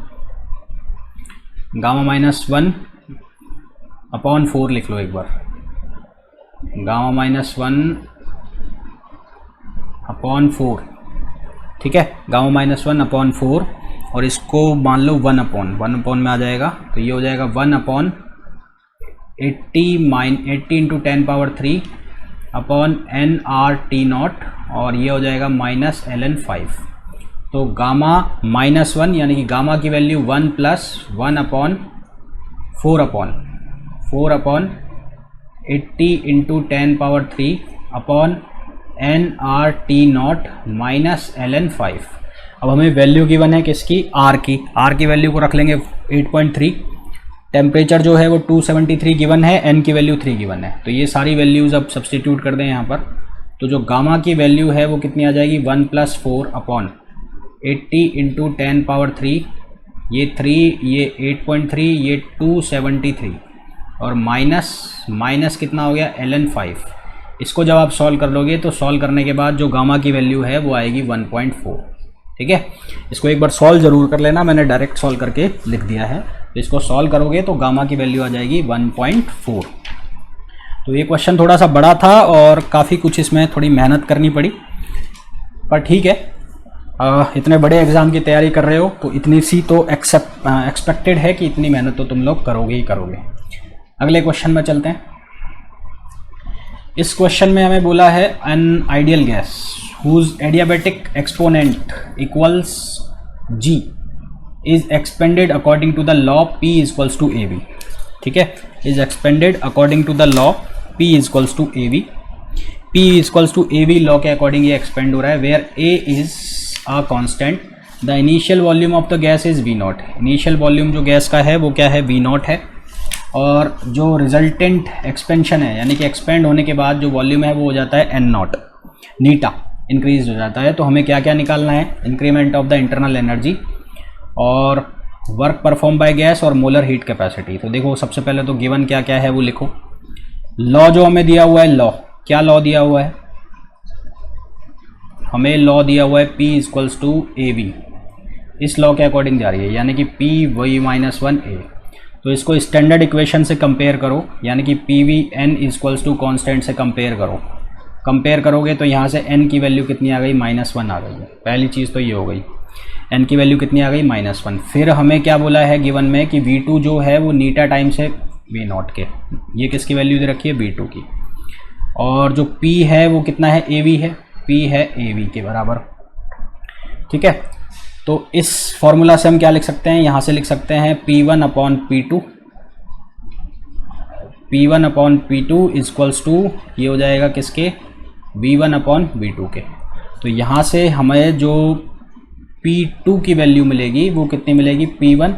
gamma minus 1 upon 4 लिख लो एक बार, गामा माइनस 1 अपॉन 4। ठीक है, गामा माइनस 1 अपॉन 4, और इसको मान लो 1 अपॉन में आ जाएगा, तो ये हो जाएगा 1 अपॉन 80 × 10⁻3 अपॉन nRT0, और ये हो जाएगा माइनस ln5। तो गामा माइनस 1 यानी कि गामा की value 1 plus 1 upon 4 upon 80 × 10⁻3 upon nRT0 minus ln5। अब हमें वैल्यू गिवन है किसकी, R की वैल्यू को रख लेंगे 8.3, टेम्परेचर जो है वो 273 गिवन है, n की वैल्यू 3 गिवन है, तो ये सारी वैल्यूज़ अब सब्सटीट्यूट कर दें यहाँ पर। तो जो गामा की वैल्यू है वो कितनी आ जाएगी, 1 प्लस 4 अपॉन 80 × 10⁻3, ये 3, ये 8.3, ये 273, और माइनस कितना हो गया ln5। इसको जब आप सॉल्व कर लोगे तो सॉल्व करने के बाद जो गामा की वैल्यू है वो आएगी 1.4। ठीक है, इसको एक बार सॉल्व ज़रूर कर लेना, मैंने डायरेक्ट सॉल्व करके लिख दिया है। तो इसको सॉल्व करोगे तो गामा की वैल्यू आ जाएगी 1.4। तो ये क्वेश्चन थोड़ा सा बड़ा था और काफ़ी कुछ इसमें थोड़ी मेहनत करनी पड़ी, पर ठीक है, इतने बड़े एग्ज़ाम की तैयारी कर रहे हो तो इतनी सी तो एक्सपेक्टेड है कि इतनी मेहनत तो तुम लोग करोगे ही करोगे। अगले क्वेश्चन में चलते हैं। इस क्वेश्चन में हमें बोला है an ideal gas whose adiabatic exponent equals g is expanded according to the law p equals to ab। ठीक है, is expanded according to the law p equals to ab। p equals to ab law के अकॉर्डिंग ये एक्सपेंड हो रहा है, where a is a constant, the initial volume of the gas is v0। Initial volume जो गैस का है वो क्या है, v0 है, और जो रिजल्टेंट एक्सपेंशन है यानी कि एक्सपेंड होने के बाद जो वॉल्यूम है वो हो जाता है n0, नीटा इंक्रीज हो जाता है। तो हमें क्या क्या निकालना है, increment of the internal energy और वर्क परफॉर्म बाय गैस और मोलर हीट कैपेसिटी। तो देखो सबसे पहले तो गिवन क्या क्या है वो लिखो। लॉ जो हमें दिया हुआ है, लॉ क्या लॉ दिया हुआ है, हमें लॉ दिया हुआ है p equals to A B, इस लॉ के अकॉर्डिंग जा रही है, यानी कि p v-1 a। तो इसको स्टैंडर्ड इक्वेशन से कंपेयर करो, यानी कि P V N equals to constant से कंपेयर करो। कंपेयर करोगे तो यहाँ से n की वैल्यू कितनी आ गई, -1 आ गई है। पहली चीज़ तो ये हो गई, n की वैल्यू कितनी आ गई, -1। फिर हमें क्या बोला है गिवन में कि v2 जो है वो नीटा टाइम से v0 के, ये किसकी वैल्यू दे रखी है, v2 की, और जो p है वो कितना है, av है, p है av के बराबर। ठीक है, तो इस फॉर्मूला से हम क्या लिख सकते हैं, यहाँ से लिख सकते हैं P1 upon P2, P1 upon P2 equals to ये हो जाएगा किसके, V1 अपॉन V2 के। तो यहाँ से हमें जो P2 की वैल्यू मिलेगी वो कितनी मिलेगी, P1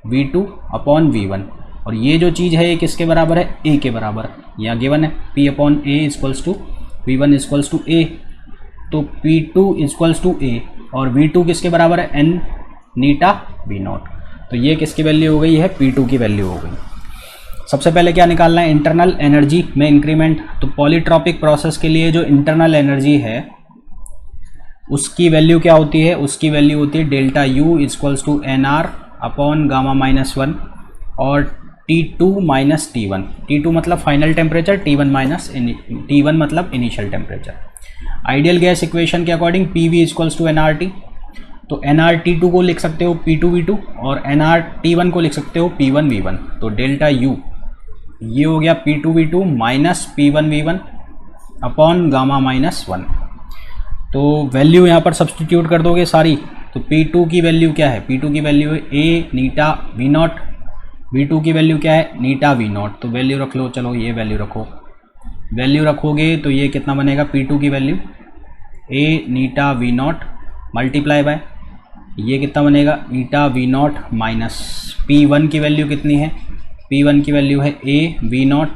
V2 अपॉन V1, और ये जो चीज़ है ये किसके बराबर है, A के बराबर, यहाँ गिवन है P upon A equals to V1 equals to A, तो P2 इक्वल्स टू A और V2 किसके बराबर है, N नीटा V0। तो ये किसकी वैल्यू हो गई है, P2 की वैल्यू हो गई। सबसे पहले क्या निकालना है, इंटरनल एनर्जी में इंक्रीमेंट। तो पॉलीट्रॉपिक प्रोसेस के लिए जो इंटरनल एनर्जी है उसकी वैल्यू क्या होती है, उसकी वैल्यू होती है delta U equals to NR upon gamma minus 1 और T2 माइनस T1। T2 मतलब final temperature, T1 minus T1 मतलब initial temperature. Ideal gas equation के according PV equals to NRT, तो NRT2 को लिख सकते हो P2V2 और NRT1 को लिख सकते हो P1V1। तो डेल्टा U ये हो गया P2V2 minus P1V1 upon gamma minus 1। तो वैल्यू यहाँ पर सब्सटीट्यूट कर दोगे सारी, तो P2 की वैल्यू क्या है, P2 की वैल्यू है A नीटा V0, V2 की वैल्यू क्या है, नीटा V0। तो वैल्यू रख लो, चलो ये वैल्यू रखो, वैल्यू रखोगे तो ये कितना बनेगा, P2 की value A Neeta V0 multiply by ये कितना बनेगा, ईटा V0 माइनस P1 की वैल्यू कितनी है, P1 की वैल्यू है A V0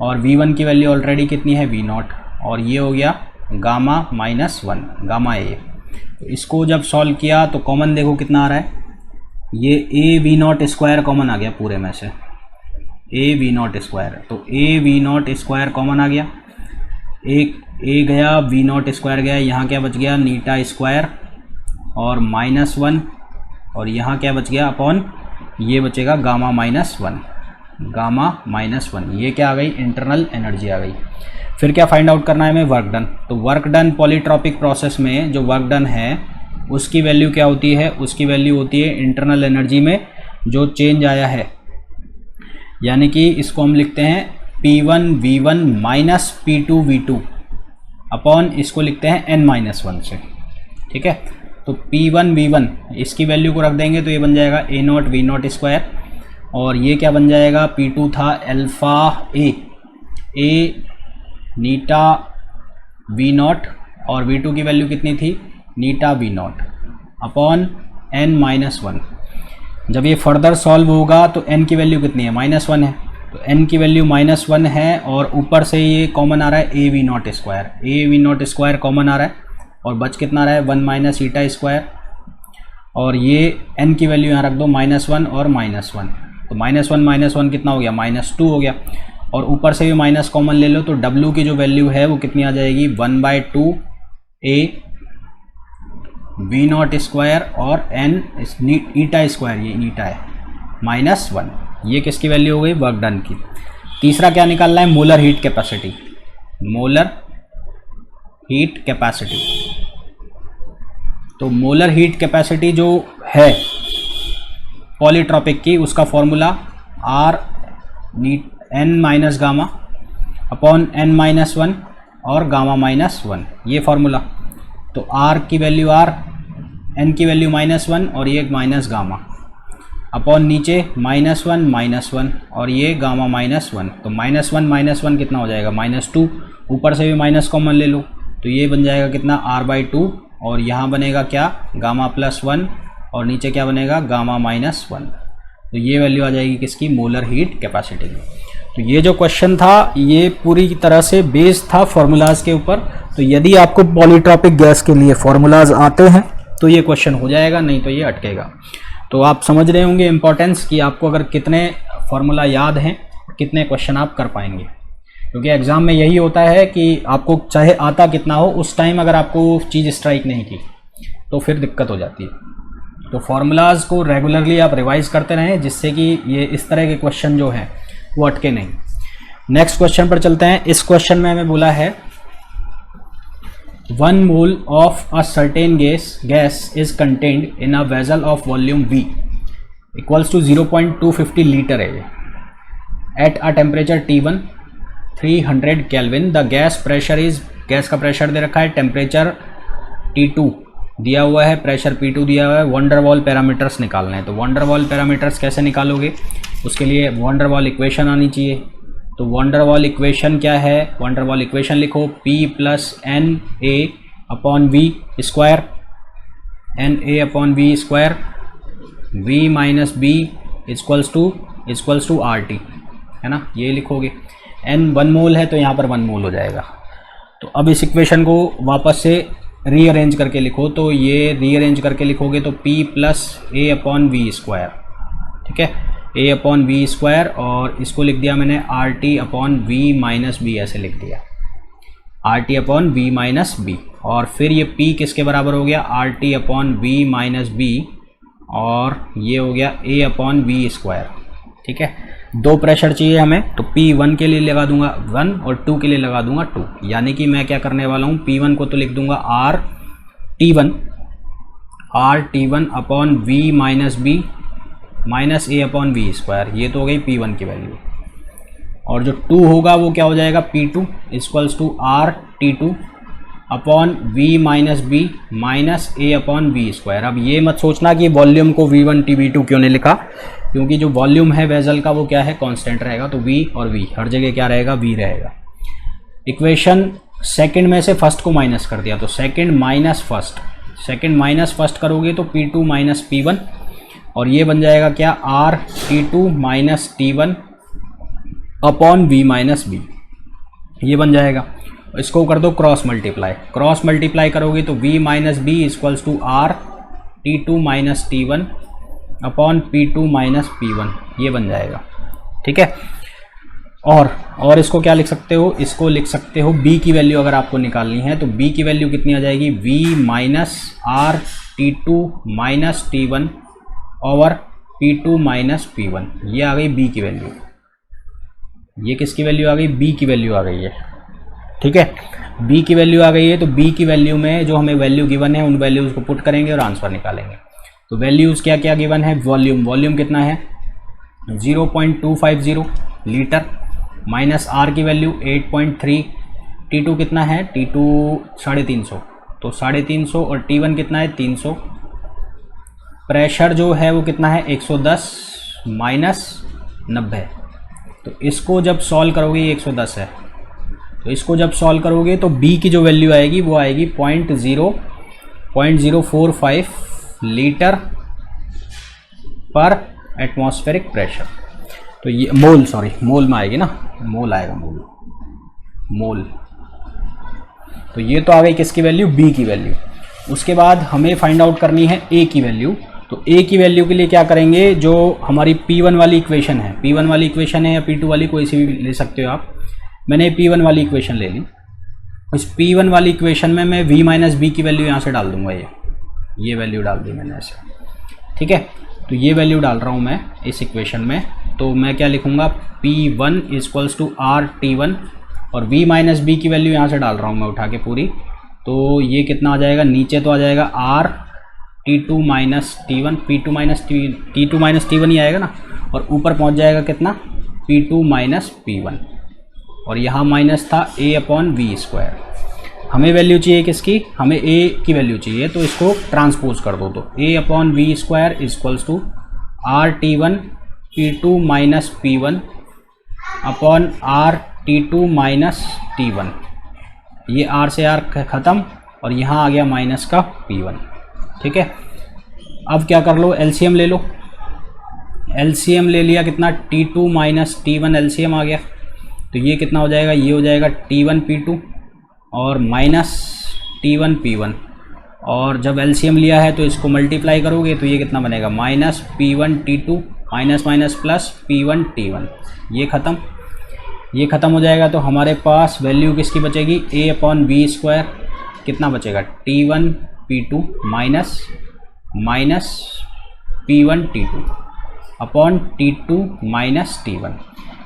और V1 की वैल्यू ऑलरेडी कितनी है V0, और ये हो गया गामा माइनस 1 गामा A। तो इसको जब सॉल्व किया तो कॉमन देखो कितना आ रहा है, ये A V0 स्क्वायर कॉमन आ गया पूरे में से, A V0 स्क्वायर, तो A V0 स्क्वायर कॉमन आ गया, एक A गया V0 स्क्वायर गया, यहाँ क्या बच गया नीटा स्क्वायर और माइनस 1, और यहाँ क्या बच गया अपॉन ये बचेगा गामा माइनस 1, गामा माइनस 1। ये क्या आ गई, इंटरनल एनर्जी आ गई। फिर क्या फाइंड आउट करना है हमें, वर्क डन। तो वर्क डन पॉलीट्रॉपिक प्रोसेस में जो वर्क डन है उसकी वैल्यू क्या होती है, उसकी वैल्यू होती है इंटरनल एनर्जी में जो चेंज आया है, यानी कि इसको हम लिखते हैं P1V1 माइनस P2V2 अपॉन इसको लिखते हैं n-1 से, ठीक है। तो P1V1 इसकी वैल्यू को रख देंगे तो ये बन जाएगा A0 V0 स्क्वायर, और ये क्या बन जाएगा, P2 था अल्फ़ा A नीटा V0 और V2 की वैल्यू कितनी थी, नीटा V0 अपॉन n-1। जब ये फर्दर सॉल्व होगा तो n की वैल्यू कितनी है, -1 है, तो n की वैल्यू -1 है, और ऊपर से ये कॉमन आ रहा है A V0 square, A V0 square common आ रहा है, और बच कितना रहा है 1 माइनस ईटा स्क्वायर, और ये n की वैल्यू यहाँ रख दो -1 और -1, तो -1 कितना हो गया, -2 हो गया, और ऊपर से भी माइनस कॉमन ले लो तो W की जो वैल्यू है वो कितनी आ जाएगी, 1/2 A V0 स्क्वायर और n ईटा स्क्वायर, ये ईटा है -1। ये किसकी वैल्यू हो गई, वर्क डन की। तीसरा क्या निकालना है, molar heat capacity, molar heat capacity. तो मोलर हीट कैपेसिटी जो है पॉलीट्रॉपिक की, उसका formula R n minus gamma upon n-1 और गामा -1, ये फार्मूला। तो R की वैल्यू R, n की वैल्यू -1 और ये माइनस गामा अपॉन नीचे -1 और ये गामा -1, तो -1 कितना हो जाएगा, -2, ऊपर से भी माइनस कॉमन ले लो तो ये बन जाएगा कितना, R/2, और यहाँ बनेगा क्या, गामा +1 और नीचे क्या बनेगा, गामा -1। तो ये वैल्यू आ जाएगी किसकी, मोलर हीट कैपेसिटी की। तो ये जो क्वेश्चन था ये पूरी तरह से बेस्ड था फार्मूलाज के ऊपर। तो यदि आपको पॉलीट्रॉपिक गैस के लिए फार्मूलाज आते हैं तो ये क्वेश्चन हो जाएगा, नहीं तो ये अटकेगा। तो आप समझ रहे होंगे इंपॉर्टेंस कि आपको अगर कितने फार्मूला याद हैं, कितने क्वेश्चन आप कर पाएंगे, क्योंकि एग्ज़ाम में यही होता है कि आपको चाहे आता कितना हो, उस टाइम अगर आपको चीज़ स्ट्राइक नहीं की तो फिर दिक्कत हो जाती है। तो फार्मूलाज को रेगुलरली आप रिवाइज करते रहें, जिससे कि ये इस तरह के क्वेश्चन जो हैं वो अटके नहीं। नेक्स्ट क्वेश्चन पर चलते हैं। इस क्वेश्चन में हमें बोला है 1 mole of a certain gas is contained in a vessel of volume V equals to 0.250 litre है at a temperature T1 300 kelvin. The gas pressure is, gas का प्रेशर दे रखा है, टेम्परेचर T2 दिया हुआ है, प्रेशर P2 दिया हुआ है। वंडरवॉल पैरामीटर्स निकालने हैं। तो वंडरवॉल पैरामीटर्स कैसे निकालोगे, उसके लिए वॉन डेर वाल इक्वेशन आनी चाहिए। तो वॉन डेर वाल इक्वेशन क्या है, वॉन डेर वाल इक्वेशन लिखो P plus N A upon V square, N A upon V square, V minus B equals to R T, है ना, ये लिखोगे। एन 1 मोल है तो यहाँ पर 1 मोल हो जाएगा। तो अब इस इक्वेशन को वापस से रीअरेंज करके लिखो, तो ये रीअरेंज करके लिखोगे तो P plus A upon V square, ठीक है, ए अपॉन वी स्क्वायर, और इसको लिख दिया मैंने R T upon V minus B, ऐसे लिख दिया R T upon V minus B. और फिर ये P किसके बराबर हो गया, R T upon V minus B, और ये हो गया ए अपॉन वी स्क्वायर, ठीक है। 2 प्रेशर चाहिए हमें, तो P1 के लिए लगा दूंगा 1 और 2 के लिए लगा दूंगा 2, यानी कि मैं क्या करने वाला हूँ, P1 को तो लिख दूंगा R T one upon V minus B minus A upon V square, ये तो हो गई P1 की वैल्यू। और जो 2 होगा वो क्या हो जाएगा, P2 equals to R T two upon V minus B minus A upon V square. अब ये मत सोचना कि वॉल्यूम को V1 T V2 क्यों नहीं लिखा, क्योंकि जो वॉल्यूम है वेजल का वो क्या है, कांस्टेंट रहेगा, तो V और V हर जगह क्या रहेगा, V रहेगा। इक्वेशन सेकंड में से फर्स्ट को माइनस कर दिया, तो सेकंड माइनस फर्स्ट करोगे तो P2 माइनस P1, और ये बन जाएगा क्या, R T2 minus T1 upon V minus B, ये बन जाएगा। इसको कर दो क्रॉस मल्टीप्लाई करोगे तो V minus B equals to R T2 minus T1 upon P2 minus P1, ये बन जाएगा, ठीक है। और इसको क्या लिख सकते हो, इसको लिख सकते हो B की वैल्यू अगर आपको निकालनी है तो B की वैल्यू कितनी आ जाएगी, V minus R T2 minus T1 over P2 minus P1, ये आ गई B की वैल्यू। ये किसकी वैल्यू आ गई, B की वैल्यू आ गई है, ठीक है। B की वैल्यू आ गई है, तो B की वैल्यू में जो हमें वैल्यू गिवन है उन वैल्यूज़ को पुट करेंगे और आंसर निकालेंगे। तो वैल्यूज़ क्या क्या गिवन है, वॉल्यूम कितना है 0.250 लीटर, माइनस आर की वैल्यू 8.3, T2 कितना है, T2 350, तो 350, और T1 कितना है 300, प्रेशर जो है वो कितना है 110 माइनस 90, तो इसको जब सॉल्व करोगे ये 110 है, तो इसको जब सॉल्व करोगे तो B की जो वैल्यू आएगी वो आएगी 0.045 लीटर पर एटमॉस्फेरिक प्रेशर। तो ये मोल में आएगी ना, मोल आएगा, मोल। तो ये तो आ गई किसकी वैल्यू, B की वैल्यू। उसके बाद हमें फाइंड आउट करनी है A की वैल्यू। तो A की वैल्यू के लिए क्या करेंगे, जो हमारी P1 वाली इक्वेशन है, या P2 वाली, कोई सी भी ले सकते हो आप। मैंने P1 वाली इक्वेशन ले ली, इस P1 वाली इक्वेशन में मैं V माइनस बी की वैल्यू यहाँ से डाल दूंगा, ये वैल्यू डाल दी मैंने ऐसे, ठीक है। तो ये वैल्यू डाल रहा हूँ मैं इस इक्वेशन में, तो मैं क्या लिखूँगा, P1 equals to R T1, और V माइनस बी की वैल्यू यहाँ से डाल रहा हूँ मैं उठा के पूरी, तो ये कितना आ जाएगा, नीचे तो आ जाएगा R T2 minus T1, P2 minus T2 minus T1 ही आएगा ना, और ऊपर पहुँच जाएगा कितना, P2 माइनस P1, और यहाँ माइनस था A अपॉन वी स्क्वायर। हमें वैल्यू चाहिए किसकी, हमें A की वैल्यू चाहिए, तो इसको ट्रांसपोज कर दो, तो A upon V square equals to R T1 P2 minus P1 upon R T2 minus T1, ये R से R ख़त्म, और यहाँ आ गया माइनस का P1, ठीक है। अब क्या कर लो, LCM ले लो, LCM ले लिया, कितना, T2 माइनस T1 LCM आ गया, तो ये कितना हो जाएगा, ये हो जाएगा T1 P2 और माइनस T1 P1, और जब LCM लिया है तो इसको मल्टीप्लाई करोगे तो ये कितना बनेगा, minus P1 T2 minus minus plus P1 T1, ये ख़त्म हो जाएगा। तो हमारे पास वैल्यू किसकी बचेगी, A अपॉन वी स्क्वायर, कितना बचेगा, T1 P2 minus P1 T2 upon T2 minus T1।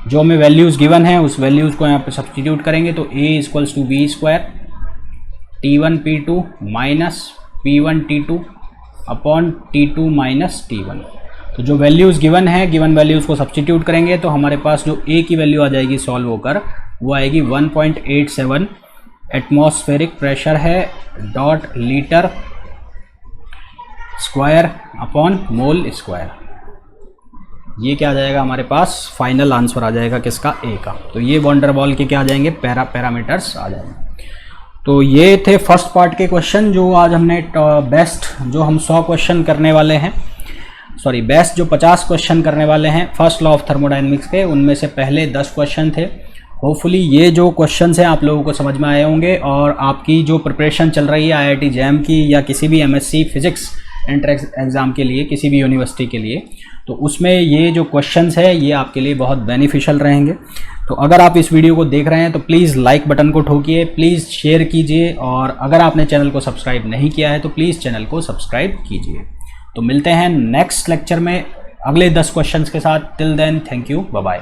जो हमें वैल्यूज़ गिवन है उस वैल्यूज़ को यहाँ पे सब्सटीट्यूट करेंगे, तो A equals to V square T1 P2 minus P1 T2 upon T2 minus T1। तो जो वैल्यूज़ गिवन है, गिवन वैल्यूज़ को सब्सटीट्यूट करेंगे तो हमारे पास जो A की वैल्यू आ जाएगी सॉल्व होकर, वो आएगी 1.87 एटमॉस्फेरिक प्रेशर है dot litre square upon mole square. ये क्या आ जाएगा हमारे पास, फाइनल आंसर आ जाएगा किसका, ए का। तो ये वंडरबॉल के क्या आ जाएंगे, पैरामीटर्स आ जाएंगे। तो ये थे फर्स्ट पार्ट के क्वेश्चन जो आज हमने बेस्ट जो हम 100 क्वेश्चन करने वाले हैं, सॉरी बेस्ट जो 50 क्वेश्चन करने वाले हैं फर्स्ट लॉ ऑफ थर्मोडायनेमिक्स के, उनमें से पहले 10 क्वेश्चन थे। होपफुली ये जो क्वेश्चंस हैं आप लोगों को समझ में आए होंगे, और आपकी जो प्रिपरेशन चल रही है आईआईटी जैम की या किसी भी एमएससी फिजिक्स एंट्रेंस एग्ज़ाम के लिए किसी भी यूनिवर्सिटी के लिए, तो उसमें ये जो क्वेश्चंस है ये आपके लिए बहुत बेनिफिशियल रहेंगे। तो अगर आप इस वीडियो को देख रहे हैं तो प्लीज़ लाइक बटन को ठोकिए, प्लीज़ शेयर कीजिए, और अगर आपने चैनल को सब्सक्राइब नहीं किया है तो प्लीज़ चैनल को सब्सक्राइब कीजिए। तो मिलते हैं नेक्स्ट लेक्चर में अगले 10 क्वेश्चंस के साथ। Till then thank you, bye bye.